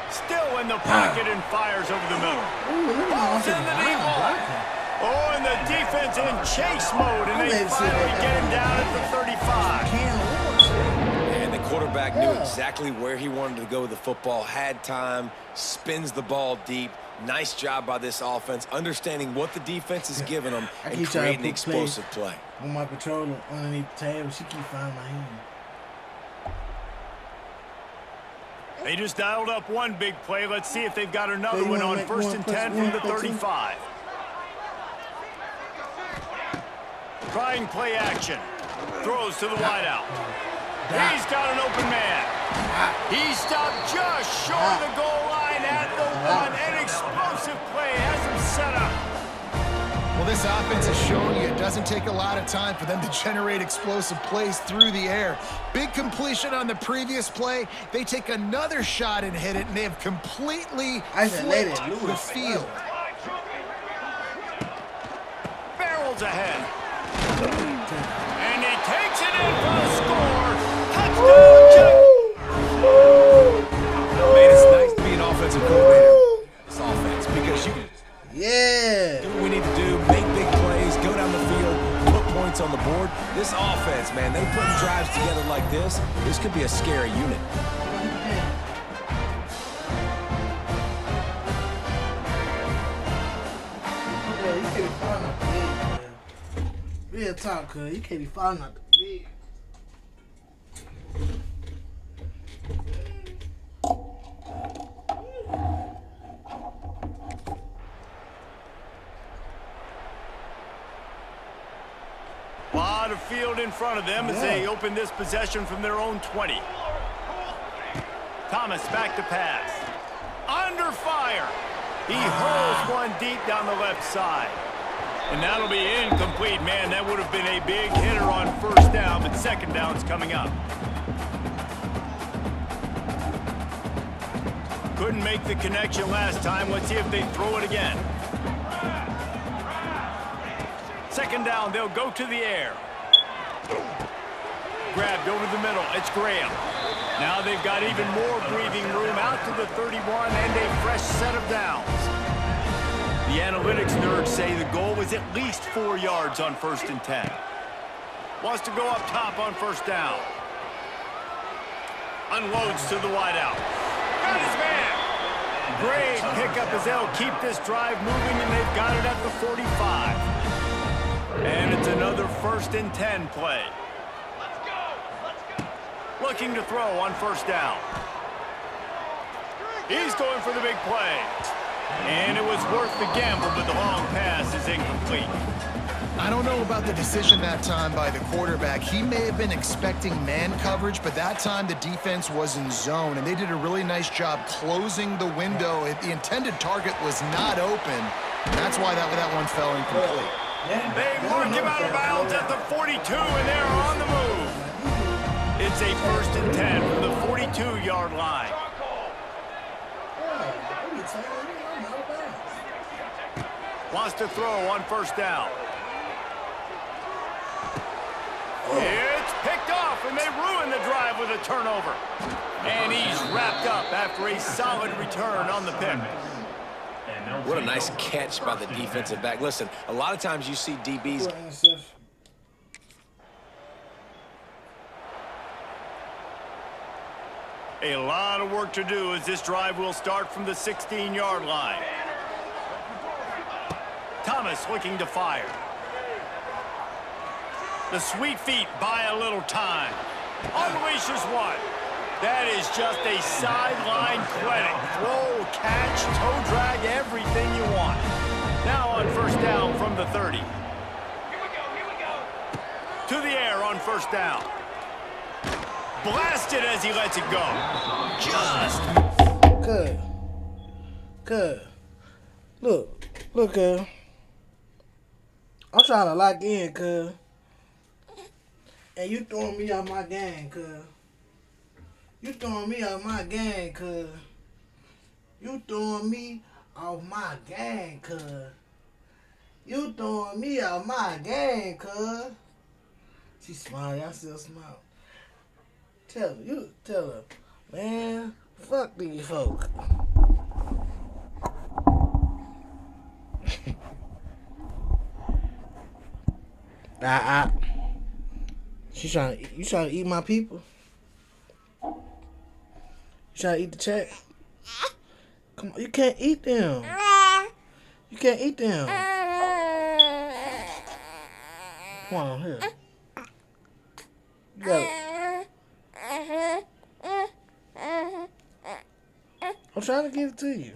Speaker 3: Still in the pocket and fires over the middle. Balls in the deep ball. Oh, and the defense in chase mode, and they finally get him down at the 35.
Speaker 5: And the quarterback knew exactly where he wanted to go with the football, had time, spins the ball deep, Nice job by this offense, understanding what the defense is giving them
Speaker 2: I
Speaker 5: and
Speaker 2: keep trying to
Speaker 5: creating
Speaker 2: put
Speaker 5: explosive play.
Speaker 2: On my controller underneath the table, she keep finding my hand.
Speaker 3: They just dialed up one big play. Let's see if they've got another one on 1st and 10 from the 35. Trying play action. Throws to the wideout. He's got an open man. He stopped just short of the goal line at the one. An explosive play has him set up.
Speaker 4: Well, this offense is showing you it doesn't take a lot of time for them to generate explosive plays through the air. Big completion on the previous play. They take another shot and hit it, and they have completely flipped the field.
Speaker 3: Barrels ahead. And he takes it in for a score. Touchdown,
Speaker 5: Man, it's nice to be an offensive coordinator. This offense, because you do what we need to do, make big plays, go down the field, put points on the board. This offense, man, they put drives together like this. This could be a scary unit.
Speaker 2: Real talk, cuz you can't be falling out the bed.
Speaker 3: A lot of field in front of them as they open this possession from their own 20. Thomas back to pass. Under fire. He hurls one deep down the left side. And that'll be incomplete, man. That would have been a big hitter on 1st down, but 2nd down's coming up. Couldn't make the connection last time. Let's see if they throw it again. 2nd down, they'll go to the air. Grabbed over the middle. It's Graham. Now they've got even more breathing room out to the 31 and a fresh set of downs. The analytics nerds say the goal was at least 4 yards on 1st and 10. Wants to go up top on 1st down. Unloads to the wideout. Got his man. Great pickup as they'll keep this drive moving, and they've got it at the 45. And it's another 1st and 10 play. Looking to throw on 1st down. He's going for the big play. And it was worth the gamble, but the long pass is incomplete.
Speaker 4: I don't know about the decision that time by the quarterback. He may have been expecting man coverage, but that time the defense was in zone, and they did a really nice job closing the window. The intended target was not open, and that's why that one fell incomplete.
Speaker 3: They mark him out of bounds at the 42, and they're on the move. It's a 1st and 10 from the 42-yard line. Wants to throw on 1st down. It's picked off, and they ruin the drive with a turnover. And he's wrapped up after a solid return on the pick.
Speaker 5: What a nice catch by the defensive back. Listen, a lot of times you see DBs.
Speaker 3: A lot of work to do as this drive will start from the 16-yard line. Thomas looking to fire. The sweet feet buy a little time. Unleashes one. That is just a sideline clinic. Throw, catch, toe drag, everything you want. Now on 1st down from the 30. To the air on 1st down. Blasted as he lets it go. Just.
Speaker 2: Good. Look, cuz. I'm trying to lock in, cuz. And you throwing me off my game, cuz. You throwing me off my game, cuz. You throwing me off my game, cuz. You throwing me off my game, cuz. She smile, y'all still smile. Tell her, man, fuck these folk. You trying to eat my people? You trying to eat the chat? Come on, you can't eat them. You can't eat them. Come on, here. You got it. I'm trying to give it to you.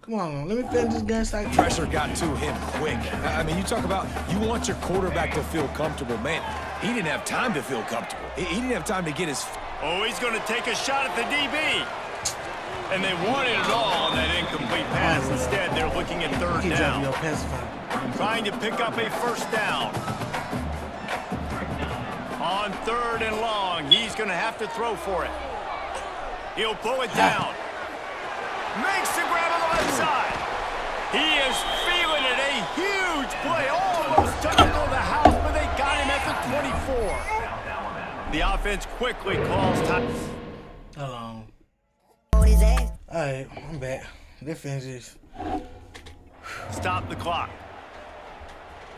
Speaker 2: Come on, let me finish this gun side.
Speaker 5: Pressure got to him quick. I mean, you talk about you want your quarterback to feel comfortable. Man, he didn't have time to feel comfortable. He didn't have time to get his...
Speaker 3: Oh, he's going to take a shot at the DB. And they wanted it all on that incomplete pass. Instead, they're looking at third down. Trying to pick up a first down. On 3rd and long, he's going to have to throw for it. He'll pull it down. Makes the grab on the left side. He is feeling it. A huge play. Almost took it to the house, but they got him at the 24. The offense quickly calls time.
Speaker 2: Hold on. Alright, I'm back. Let's finish this.
Speaker 3: Stop the clock.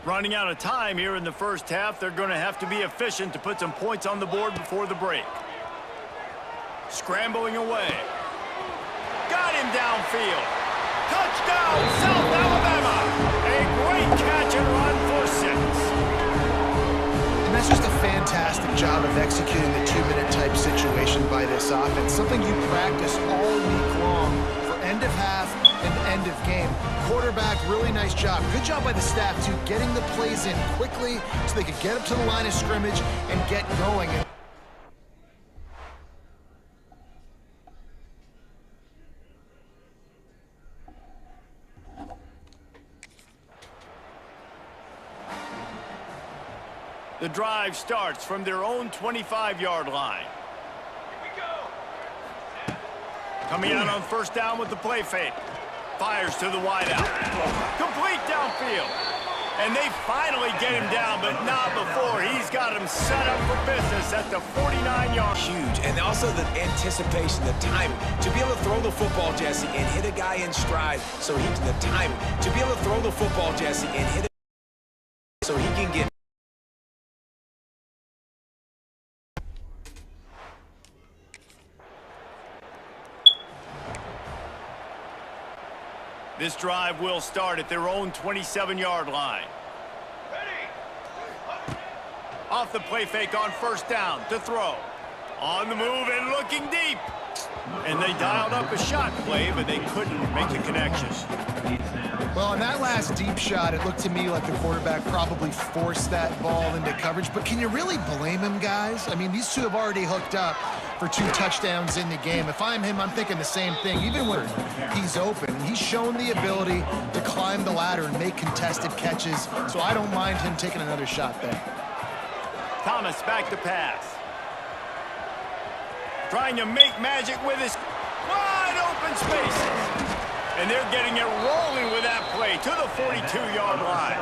Speaker 3: Running out of time here in the first half. They're going to have to be efficient to put some points on the board before the break. Scrambling away. Got him downfield. Touchdown, South Alabama. A great catch and run for 6.
Speaker 4: And that's just a fantastic job of executing the 2-minute type situation by this offense. Something you practice all week long for end of half and end of game. Quarterback, really nice job. Good job by the staff, too, getting the plays in quickly so they could get up to the line of scrimmage and get going.
Speaker 3: The drive starts from their own 25-yard line. Coming out on first down with the play fake. Fires to the wideout. Complete downfield. And they finally get him down, but not before. He's got him set up for business at the 49-yard.
Speaker 5: Huge. And also the anticipation, the timing. To be able to throw the football, Jesse, and hit a guy in stride so he can... The timing. To be able to throw the football, Jesse, and hit a... so he can get...
Speaker 3: This drive will start at their own 27-yard line. Off the play fake on first down to throw. On the move and looking deep. And they dialed up a shot play, but they couldn't make the connection.
Speaker 4: Well, on that last deep shot, it looked to me like the quarterback probably forced that ball into coverage. But can you really blame him, guys? I mean, these two have already hooked up for 2 touchdowns in the game. If I'm him, I'm thinking the same thing. Even when he's open, he's shown the ability to climb the ladder and make contested catches. So I don't mind him taking another shot there.
Speaker 3: Thomas back to pass. Trying to make magic with his wide open spaces. And they're getting it rolling with that play to the 42-yard line.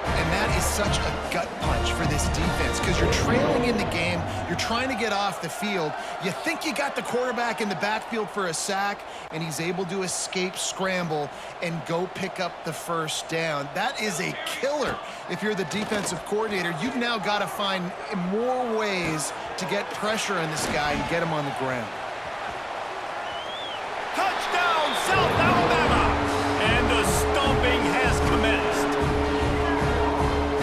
Speaker 4: And that is such a gut punch for this defense because you're trailing in the game. You're trying to get off the field. You think you got the quarterback in the backfield for a sack, and he's able to escape, scramble, and go pick up the first down. That is a killer if you're the defensive coordinator. You've now got to find more ways to get pressure on this guy and get him on the ground.
Speaker 3: Touchdown, South Alabama! And the stomping has commenced.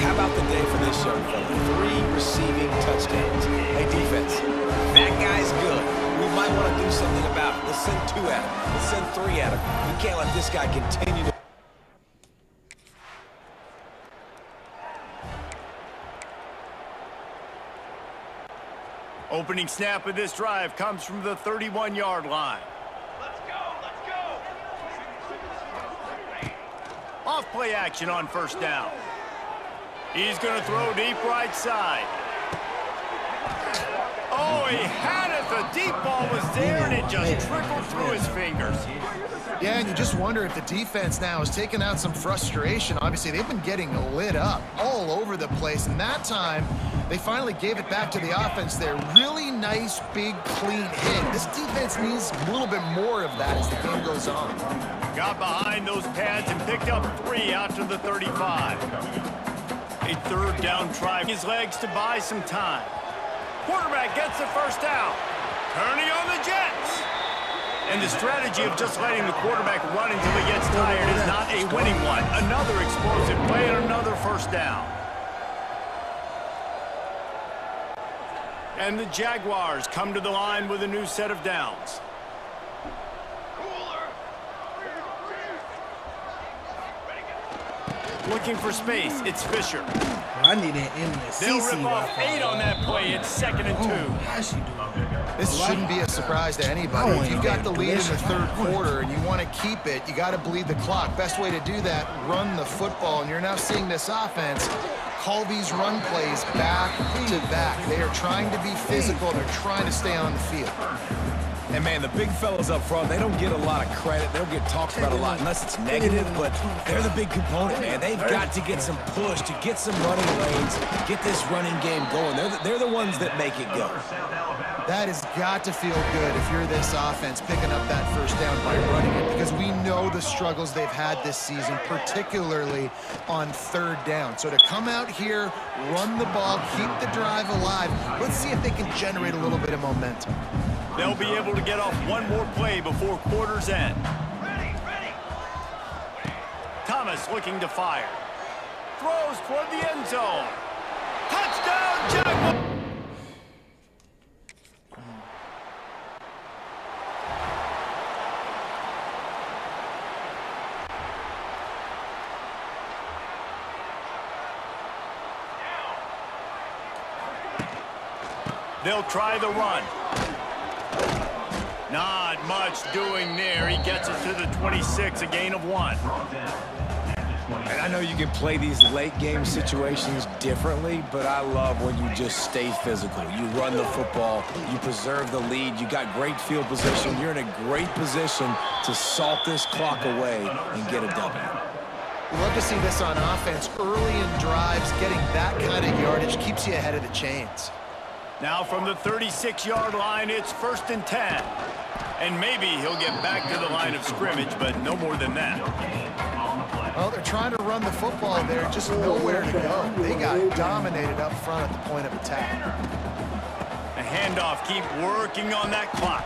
Speaker 5: How about the day for this young fella? 3 receiving touchdowns. Hey, defense, that guy's good. We might want to do something about it. Let's send 2 at him. Let's send 3 at him. We can't let this guy continue to...
Speaker 3: Opening snap of this drive comes from the 31-yard line. Let's go! Off play action on first down. He's going to throw deep right side. Oh, he had it. The deep ball was there, and it just trickled through his fingers.
Speaker 4: Yeah, and you just wonder if the defense now is taking out some frustration. Obviously, they've been getting lit up all over the place, and that time they finally gave it back to the offense there. Really nice, big, clean hit. This defense needs a little bit more of that as the game goes on.
Speaker 3: Got behind those pads and picked up 3 out to the 35. A third down try. His legs to buy some time. Quarterback gets the first down. Turning on the Jets. And the strategy of just letting the quarterback run until he gets tired is not a winning one. Another explosive play and another first down. And the Jaguars come to the line with a new set of downs. Looking for space, it's Fisher.
Speaker 2: I need an endless.
Speaker 3: They'll rip off 8 on that play. It's 2nd and 2.
Speaker 2: How she doing?
Speaker 4: This shouldn't be a surprise to anybody. If you've got the lead in the third quarter and you want to keep it, you got to bleed the clock. Best way to do that, run the football. And you're now seeing this offense call these run plays back to back. They are trying to be physical. They're trying to stay on the field.
Speaker 5: And, man, the big fellas up front, they don't get a lot of credit. They don't get talked about a lot unless it's negative, but they're the big component, man. They've got to get some push, to get some running lanes, get this running game going. They're the ones that make it go.
Speaker 4: That has got to feel good if you're this offense picking up that first down by running it, because we know the struggles they've had this season, particularly on third down. So to come out here, run the ball, keep the drive alive, let's see if they can generate a little bit of momentum.
Speaker 3: They'll be able to get off one more play before quarter's end. Thomas looking to fire. Throws toward the end zone. Touchdown, Jaguars! They'll try the run. Not much doing there. He gets it to the 26, a gain of 1.
Speaker 5: And I know you can play these late game situations differently, but I love when you just stay physical. You run the football, you preserve the lead, you got great field position. You're in a great position to salt this clock away and get a W.
Speaker 4: We love to see this on offense. Early in drives, getting that kind of yardage keeps you ahead of the chains.
Speaker 3: Now from the 36-yard line, it's 1st and 10. And maybe he'll get back to the line of scrimmage, but no more than that.
Speaker 4: Well, they're trying to run the football there, just nowhere to go. They got dominated up front at the point of attack.
Speaker 3: A handoff, keep working on that clock.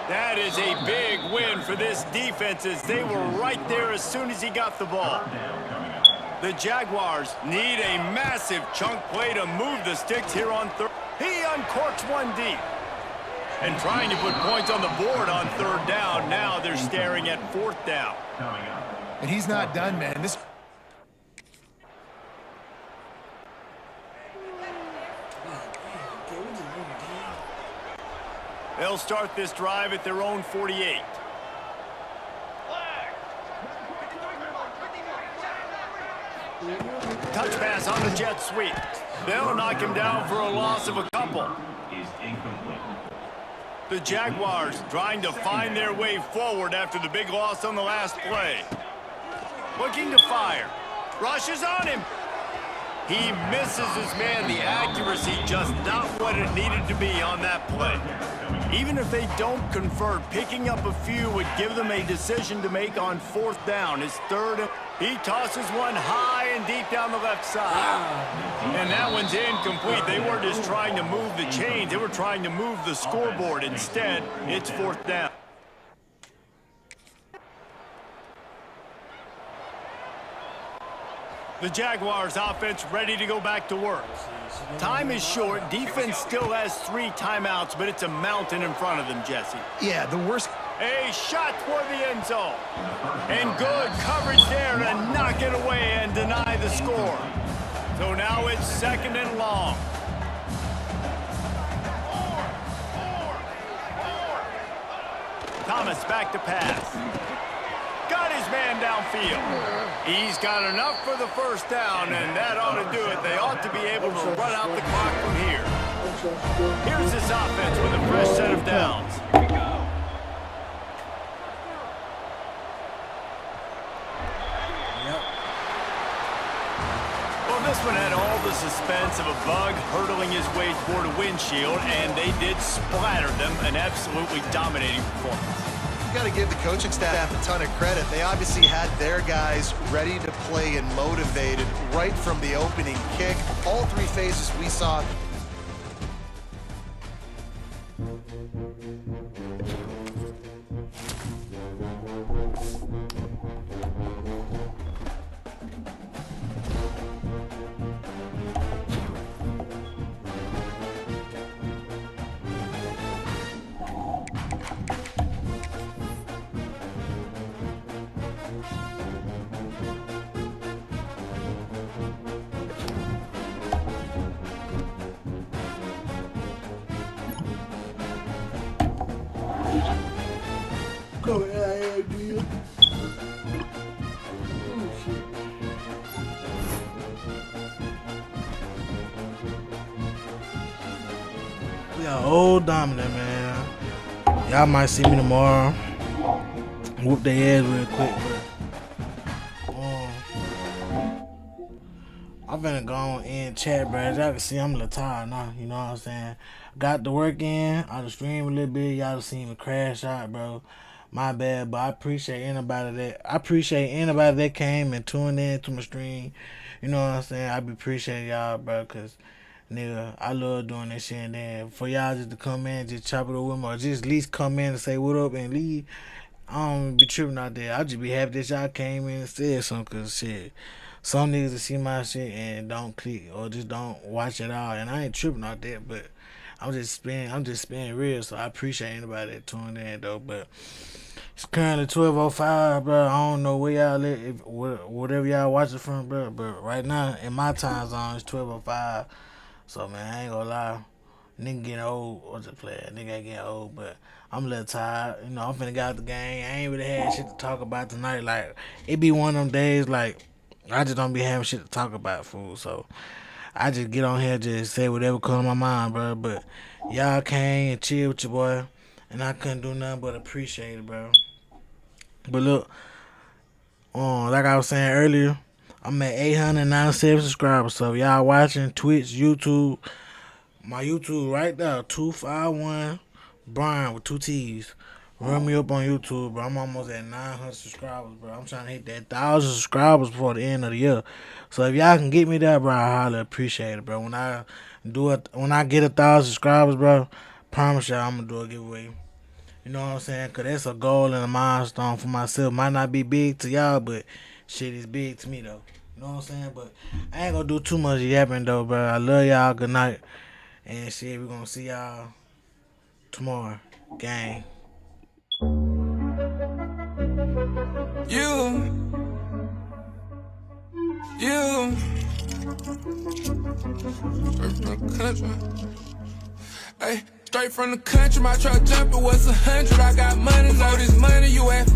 Speaker 3: That is a big win for this defense, as they were right there as soon as he got the ball. The Jaguars need a massive chunk play to move the sticks here on third. He uncorks one deep. And trying to put points on the board on third down. Now they're staring at 4th down.
Speaker 4: And he's not done, man. This.
Speaker 3: They'll start this drive at their own 48. Touch pass on the jet sweep. They'll knock him down for a loss of a couple. The Jaguars trying to find their way forward after the big loss on the last play. Looking to fire. Rushes on him. He misses his man. The accuracy just not what it needed to be on that play. Even if they don't convert, picking up a few would give them a decision to make on 4th down. His third. He tosses one high and deep down the left side. And that one's incomplete. They weren't just trying to move the chains. They were trying to move the scoreboard. Instead, it's 4th down. The Jaguars offense ready to go back to work. Time is short. Defense still has 3 timeouts, but it's a mountain in front of them, Jesse.
Speaker 4: Yeah, the worst.
Speaker 3: A shot toward the end zone. And good coverage there to knock it away and deny the score. So now it's 2nd and long. Thomas back to pass. Got his man downfield. He's got enough for the first down, and that ought to do it. They ought to be able to run out the clock from here. Here's this offense with a fresh set of downs. suspense of a bug hurtling his way toward a windshield, and they did splatter them. An absolutely dominating performance.
Speaker 4: You got to give the coaching staff a ton of credit. They obviously had their guys ready to play and motivated right from the opening kick. All three phases we saw.
Speaker 2: Come here, dude. We are old dominant, man. Y'all might see me tomorrow. Whoop their ass real quick, but I'm finna go on in chat, bro. As y'all can see, I'm a little tired now. You know what I'm saying? Got the work in. I just streamed a little bit. Y'all just seen me crash out, bro. My bad, but I appreciate anybody that came and tuned in to my stream. You know what I'm saying? I be appreciating y'all, bro, cause nigga, I love doing this shit. And then for y'all just to come in, just chop it up with me, or just at least come in and say what up and leave. I don't be tripping out there. I just be happy that y'all came in and said something, cause shit, some niggas that see my shit and don't click or just don't watch it all, and I ain't tripping out there, but I'm just being real. So I appreciate anybody that tuned in though, but. It's currently 12:05, bro. I don't know where y'all at, whatever y'all watching from, bro. But right now, in my time zone, it's 12:05. So, man, I ain't gonna lie. Nigga getting old. What's the play? Nigga ain't getting old, but I'm a little tired. You know, I'm finna get out the game. I ain't really had shit to talk about tonight. Like, it be one of them days, like, I just don't be having shit to talk about, fool. So, I just get on here, just say whatever comes to my mind, bro. But y'all came and chill with your boy. And I couldn't do nothing but appreciate it, bro. But look, like I was saying earlier, I'm at 897 subscribers. So if y'all watching Twitch, YouTube, my YouTube right there, 251 Brian with 2 T's. Run me up on YouTube, bro. I'm almost at 900 subscribers, bro. I'm trying to hit that 1,000 subscribers before the end of the year. So if y'all can get me there, bro, I highly appreciate it, bro. When I get 1,000 subscribers, bro, promise y'all I'm gonna do a giveaway. You know what I'm saying? Because that's a goal and a milestone for myself. Might not be big to y'all, but shit is big to me, though. You know what I'm saying? But I ain't going to do too much yapping, though, bro. I love y'all. Good night. And shit, we're going to see y'all tomorrow. Gang.
Speaker 1: You. From the country. Hey. Straight from the country, my truck jumping was 100. I got money, know this money, you at